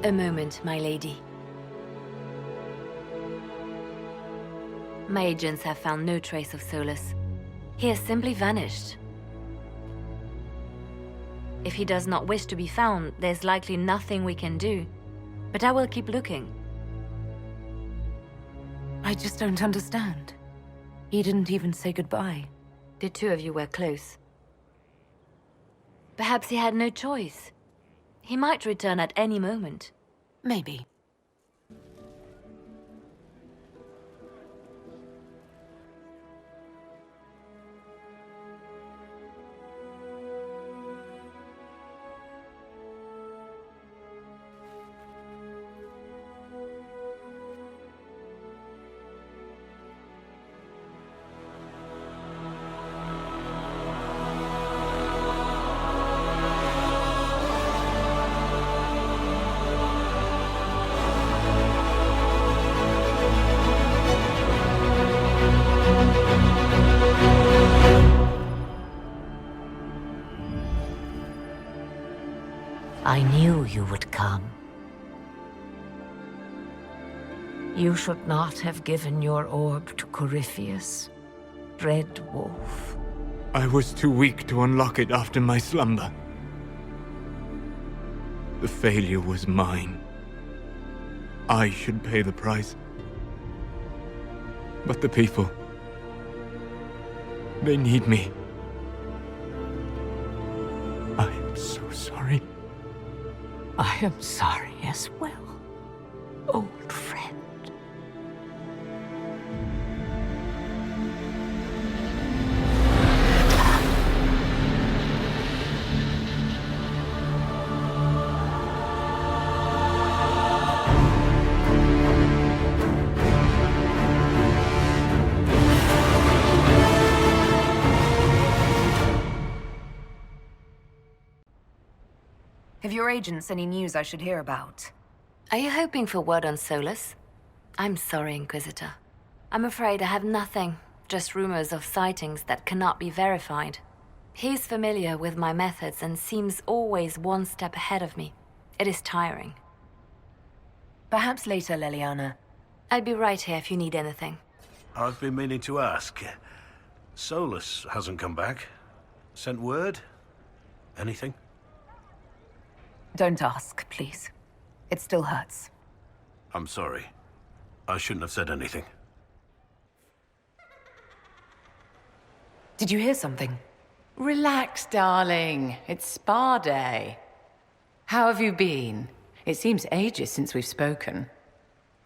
B: A moment, my lady. My agents have found no trace of Solas. He has simply vanished. If he does not wish to be found, there's likely nothing we can do. But I will keep looking. I just don't understand. He didn't even say goodbye. The two of you were close. Perhaps he had no choice. He might return at any moment. Maybe.
N: I knew you would come. You should not have given your orb to Corypheus, Red Wolf.
A: I was too weak to unlock it after my slumber. The failure was mine. I should pay the price. But the people... they need me. I am so sorry.
N: I am sorry as well, old friend.
B: Have your agents any news I should hear about? Are you hoping for word on Solas? I'm sorry, Inquisitor. I'm afraid I have nothing, just rumors of sightings that cannot be verified. He's familiar with my methods and seems always one step ahead of me. It is tiring. Perhaps later, Leliana. I'll be right here if you need anything.
O: I've been meaning to ask. Solas hasn't come back. Sent word? Anything?
B: Don't ask, please. It still hurts.
O: I'm sorry. I shouldn't have said anything.
B: Did you hear something?
P: Relax, darling. It's spa day. How have you been? It seems ages since we've spoken.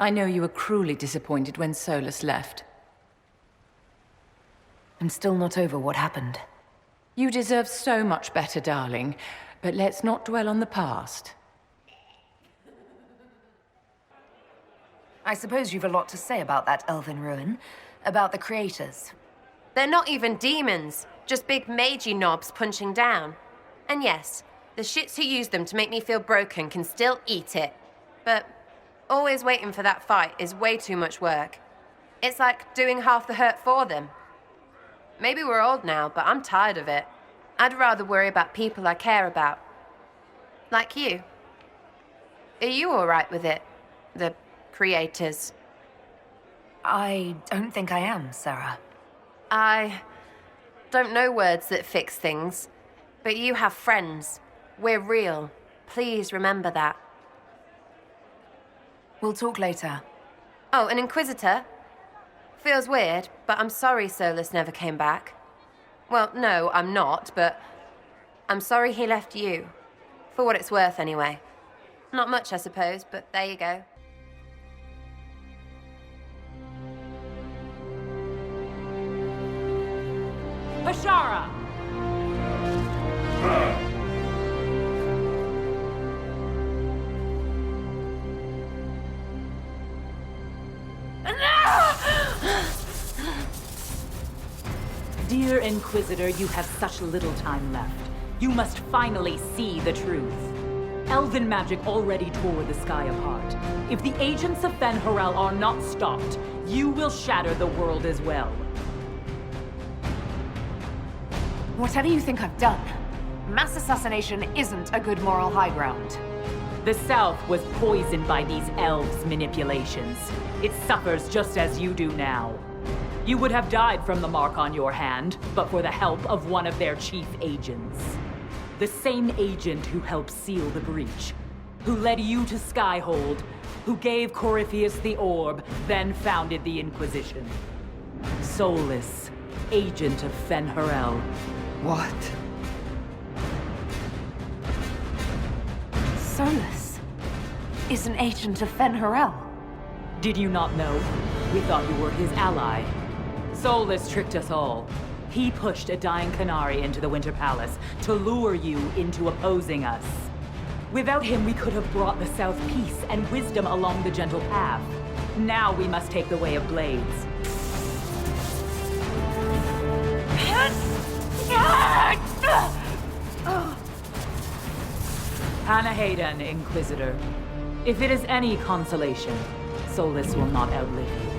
P: I know you were cruelly disappointed when Solas left.
B: I'm still not over what happened.
P: You deserve so much better, darling. But let's not dwell on the past.
B: I suppose you've a lot to say about that elven ruin. About the creators.
K: They're not even demons, just big magey knobs punching down. And yes, the shits who use them to make me feel broken can still eat it. But always waiting for that fight is way too much work. It's like doing half the hurt for them. Maybe we're old now, but I'm tired of it. I'd rather worry about people I care about. Like you. Are you all right with it? The creators?
B: I don't think I am, Sarah.
K: I don't know words that fix things, but you have friends. We're real. Please remember that.
B: We'll talk later.
K: Oh, an Inquisitor? Feels weird, but I'm sorry Solas never came back. Well, no, I'm not, but I'm sorry he left you. For what it's worth, anyway. Not much, I suppose, but there you go.
Q: Bashara! Dear Inquisitor, you have such little time left. You must finally see the truth. Elven magic already tore the sky apart. If the agents of Fen-Harel are not stopped, you will shatter the world as well.
B: Whatever you think I've done, mass assassination isn't a good moral high ground.
Q: The South was poisoned by these elves' manipulations. It suffers just as you do now. You would have died from the mark on your hand, but for the help of one of their chief agents. The same agent who helped seal the breach, who led you to Skyhold, who gave Corypheus the orb, then founded the Inquisition. Solas, agent of Fen-Harel.
B: What? Solas is an agent of Fen-Harel.
Q: Did you not know? We thought you were his ally. Solas tricked us all. He pushed a dying Qunari into the Winter Palace to lure you into opposing us. Without him, we could have brought the South peace and wisdom along the gentle path. Now we must take the way of blades. Hannah Hayden, Inquisitor. If it is any consolation, Solas will not outlive you.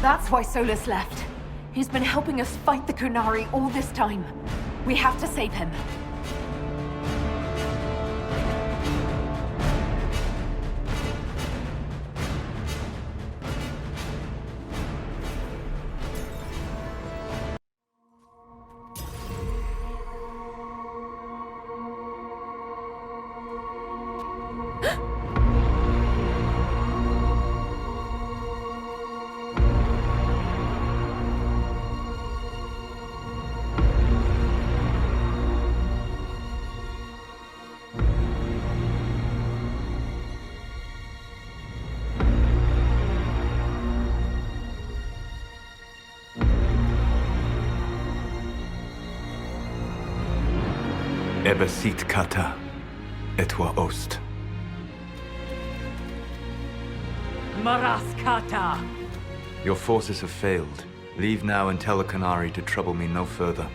B: That's why Solas left. He's been helping us fight the Qunari all this time. We have to save him.
A: Ebesit kata, etwa ost.
Q: Maraskata!
A: Your forces have failed. Leave now and tell the Qunari to trouble me no further.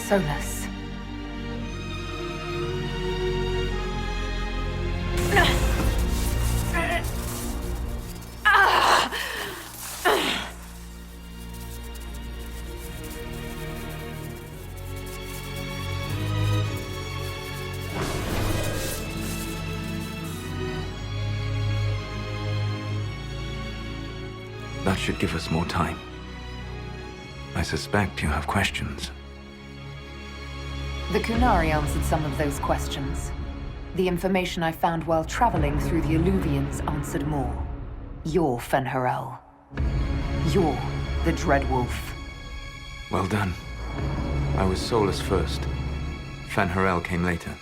B: Solas.
A: That should give us more time. I suspect you have questions.
B: The Kunari answered some of those questions. The information I found while traveling through the Illuvians answered more. You're Fen'Harel. You're the Dreadwolf.
A: Well done. I was Solas first. Fen'Harel came later.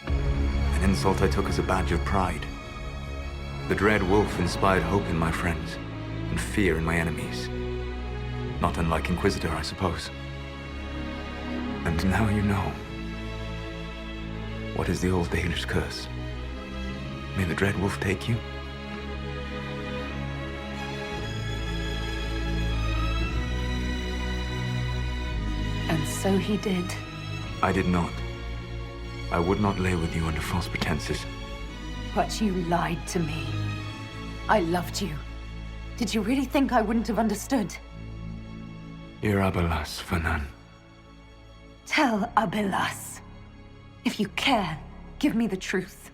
A: An insult I took as a badge of pride. The Dread Wolf inspired hope in my friends, and fear in my enemies. Not unlike Inquisitor, I suppose. And now you know. What is the Old Dalish curse? May the Dread Wolf take you?
B: And so he did.
A: I did not. I would not lay with you under false pretenses.
B: But you lied to me. I loved you. Did you really think I wouldn't have understood?
A: Irabelas, Fanan.
B: Tell Abelas. If you care, give me the truth.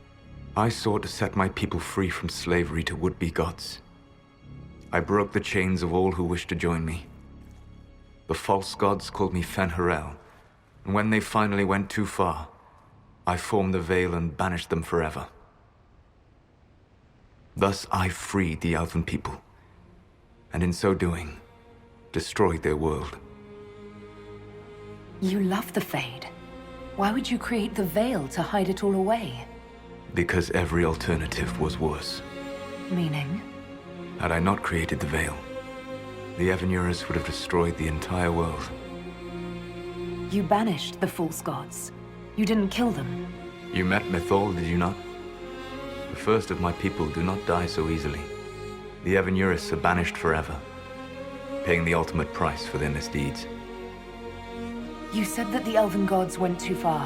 A: I sought to set my people free from slavery to would-be gods. I broke the chains of all who wished to join me. The false gods called me Fen'Harel, and when they finally went too far, I formed the Veil and banished them forever. Thus I freed the Elven people, and in so doing, destroyed their world.
B: You love the Fade. Why would you create the Veil to hide it all away?
A: Because every alternative was worse.
B: Meaning?
A: Had I not created the Veil, the Evanuras would have destroyed the entire world.
B: You banished the false gods. You didn't kill them.
A: You met Mythal, did you not? The first of my people do not die so easily. The Evanuras are banished forever, paying the ultimate price for their misdeeds.
B: You said that the Elven gods went too far.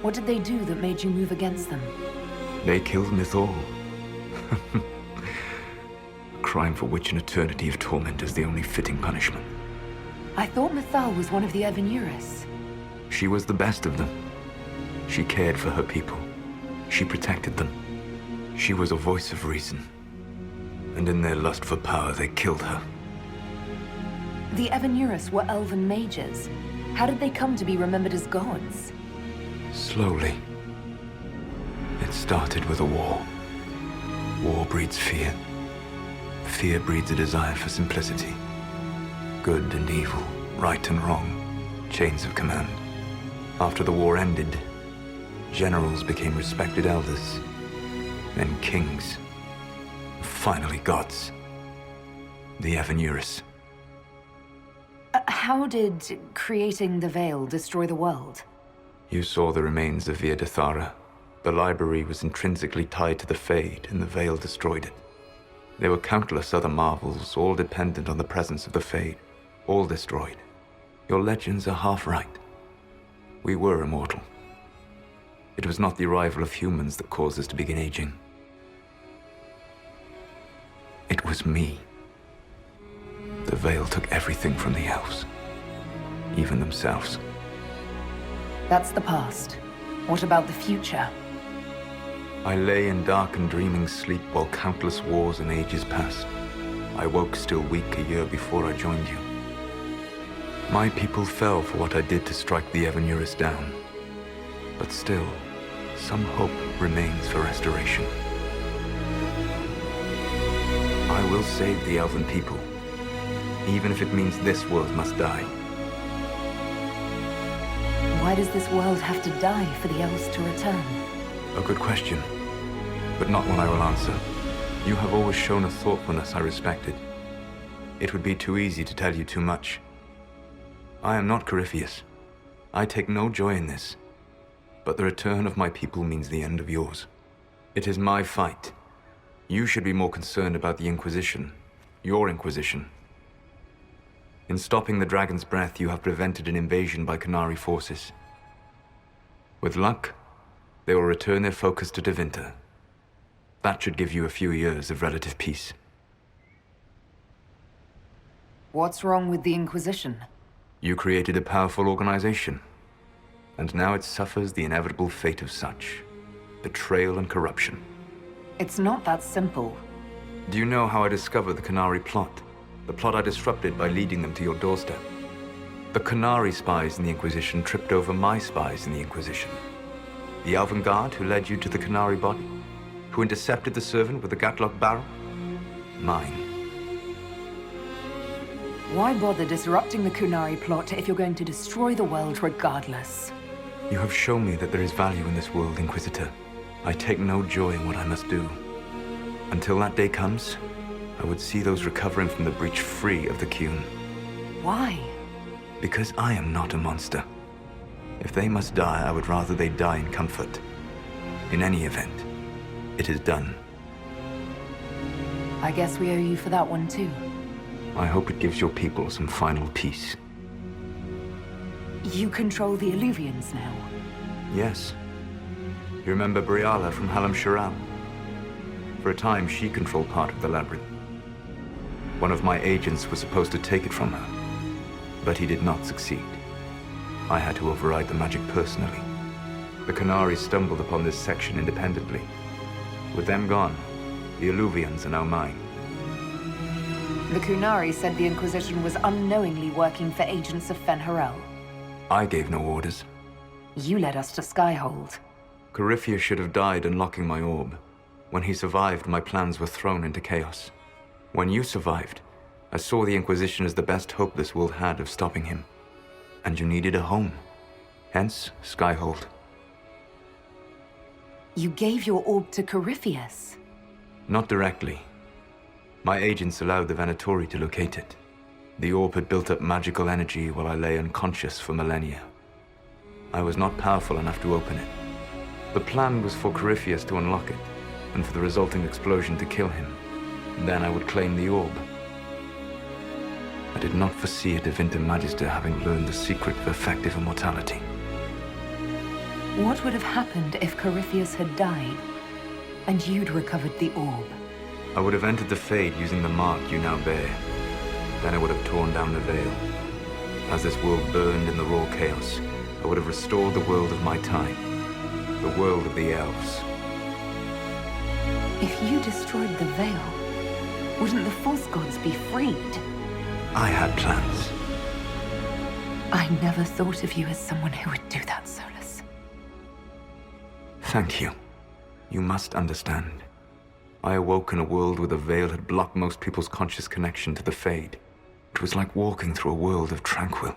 B: What did they do that made you move against them?
A: They killed Mythal. A crime for which an eternity of torment is the only fitting punishment.
B: I thought Mythal was one of the Evanuras.
A: She was the best of them. She cared for her people. She protected them. She was a voice of reason. And in their lust for power, they killed her.
B: The Evanuras were elven mages. How did they come to be remembered as gods?
A: Slowly. It started with a war. War breeds fear. Fear breeds a desire for simplicity. Good and evil, right and wrong, chains of command. After the war ended, generals became respected elders, then kings, finally gods. The Evanuras.
B: How did creating the Veil destroy the world?
A: You saw the remains of Via Dethara. The library was intrinsically tied to the Fade, and the Veil destroyed it. There were countless other marvels, all dependent on the presence of the Fade, all destroyed. Your legends are half right. We were immortal. It was not the arrival of humans that caused us to begin aging. It was me. The Veil took everything from the elves, even themselves.
B: That's the past. What about the future?
A: I lay in dark and dreaming sleep while countless wars and ages passed. I woke still weak a year before I joined you. My people fell for what I did to strike the Evanuras down. But still, some hope remains for restoration. I will save the Elven people, even if it means this world must die.
B: Why does this world have to die for the elves to return?
A: A good question, but not one I will answer. You have always shown a thoughtfulness I respected. It would be too easy to tell you too much. I am not Corypheus. I take no joy in this. But the return of my people means the end of yours. It is my fight. You should be more concerned about the Inquisition. Your Inquisition. In stopping the Dragon's Breath, you have prevented an invasion by Qunari forces. With luck, they will return their focus to Tevinter. That should give you a few years of relative peace.
B: What's wrong with the Inquisition?
A: You created a powerful organization, and now it suffers the inevitable fate of such. Betrayal and corruption.
B: It's not that simple.
A: Do you know how I discovered the Qunari plot? The plot I disrupted by leading them to your doorstep? The Canary spies in the Inquisition tripped over my spies in the Inquisition. The Elven Guard who led you to the Canary body? Who intercepted the servant with the Gatlock barrel? Mine.
R: Why bother disrupting the Kunari plot if you're going to destroy the world regardless?
A: You have shown me that there is value in this world, Inquisitor. I take no joy in what I must do. Until that day comes, I would see those recovering from the breach free of the Qun.
R: Why?
A: Because I am not a monster. If they must die, I would rather they die in comfort. In any event, it is done.
R: I guess we owe you for that one too.
A: I hope it gives your people some final peace.
R: You control the Illuvians now.
A: Yes. You remember Briala from Halam Sharal? For a time, she controlled part of the labyrinth. One of my agents was supposed to take it from her, but he did not succeed. I had to override the magic personally. The Canaries stumbled upon this section independently. With them gone, the Illuvians are now mine.
R: The Kunari said the Inquisition was unknowingly working for agents of Fen'Harel.
A: I gave no orders.
R: You led us to Skyhold.
A: Corypheus should have died unlocking my orb. When he survived, my plans were thrown into chaos. When you survived, I saw the Inquisition as the best hope this world had of stopping him. And you needed a home. Hence, Skyhold.
R: You gave your orb to Corypheus?
A: Not directly. My agents allowed the Venatori to locate it. The orb had built up magical energy while I lay unconscious for millennia. I was not powerful enough to open it. The plan was for Corypheus to unlock it, and for the resulting explosion to kill him. Then I would claim the orb. I did not foresee a Divinta Magister having learned the secret of effective immortality.
R: What would have happened if Corypheus had died, and you'd recovered the orb?
A: I would have entered the Fade using the mark you now bear. Then I would have torn down the veil. As this world burned in the raw chaos, I would have restored the world of my time. The world of the elves.
R: If you destroyed the veil, wouldn't the false gods be freed?
A: I had plans.
R: I never thought of you as someone who would do that, Solas.
A: Thank you. You must understand. I awoke in a world where the veil had blocked most people's conscious connection to the Fade. It was like walking through a world of tranquil.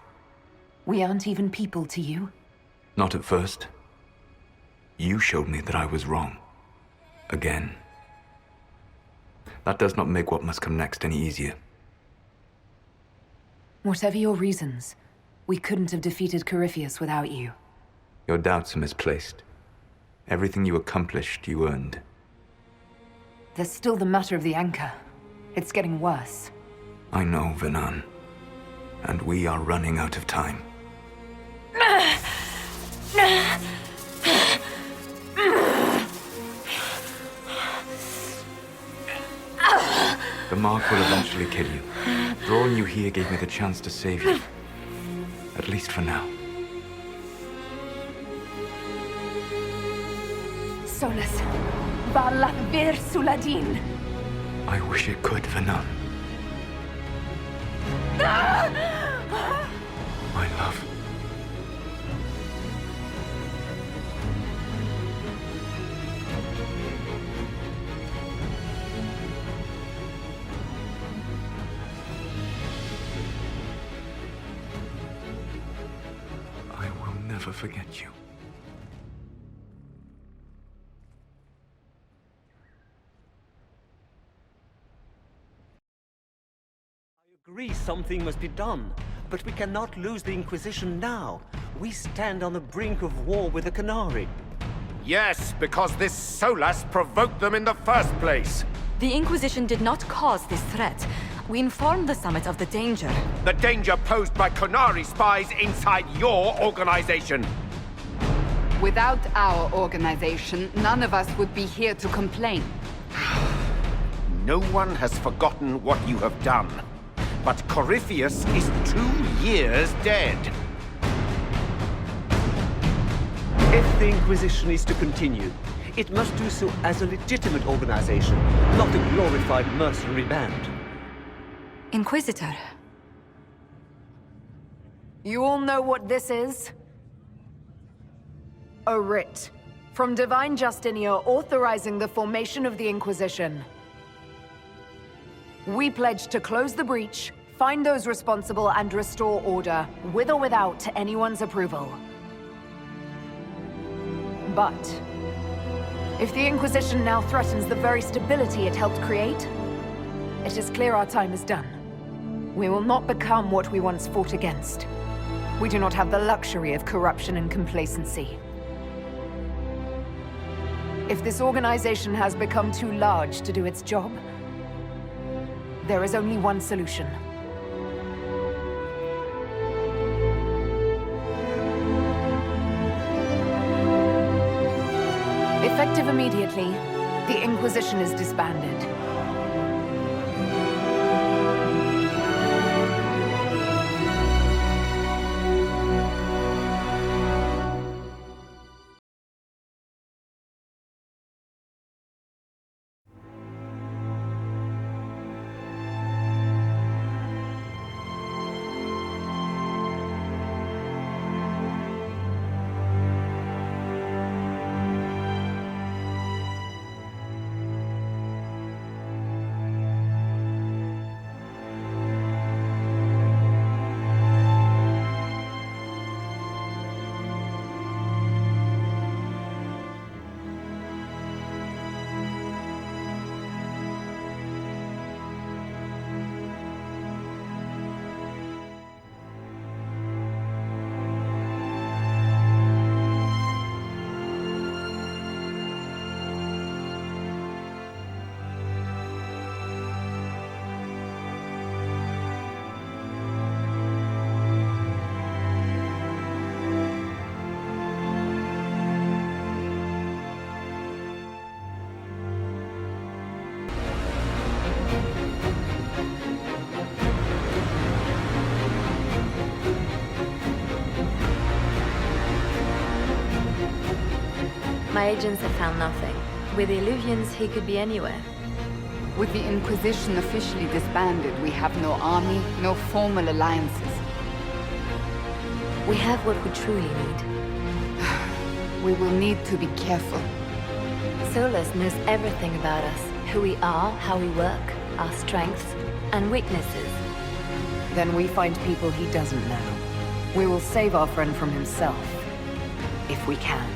R: We aren't even people to you?
A: Not at first. You showed me that I was wrong. Again. That does not make what must come next any easier.
R: Whatever your reasons, we couldn't have defeated Corypheus without you.
A: Your doubts are misplaced. Everything you accomplished, you earned.
R: There's still the matter of the anchor. It's getting worse.
A: I know, Venan. And we are running out of time. The mark will eventually kill you. Drawing you here gave me the chance to save you. At least for now.
R: Solas, Valat Vir Suladin.
A: I wish it could, Venan. My love. I will never forget you.
S: Agree something must be done, but we cannot lose the Inquisition now. We stand on the brink of war with the Canary.
T: Yes, because this Solas provoked them in the first place.
L: The Inquisition did not cause this threat. We informed the Summit of the danger.
T: The danger posed by Canary spies inside your organization.
C: Without our organization, none of us would be here to complain.
T: No one has forgotten what you have done. But Corypheus is 2 years dead.
S: If the Inquisition is to continue, it must do so as a legitimate organization, not a glorified mercenary band.
L: Inquisitor.
R: You all know what this is? A writ from Divine Justinia authorizing the formation of the Inquisition. We pledge to close the breach, find those responsible, and restore order, with or without anyone's approval. But if the Inquisition now threatens the very stability it helped create, it is clear our time is done. We will not become what we once fought against. We do not have the luxury of corruption and complacency. If this organization has become too large to do its job, there is only one solution. Effective immediately, the Inquisition is disbanded.
B: My agents have found nothing. With the Illuvians, he could be anywhere.
C: With the Inquisition officially disbanded, we have no army, no formal alliances.
B: We have what we truly need.
C: We will need to be careful.
B: Solas knows everything about us. Who we are, how we work, our strengths and weaknesses.
R: Then we find people he doesn't know. We will save our friend from himself. If we can.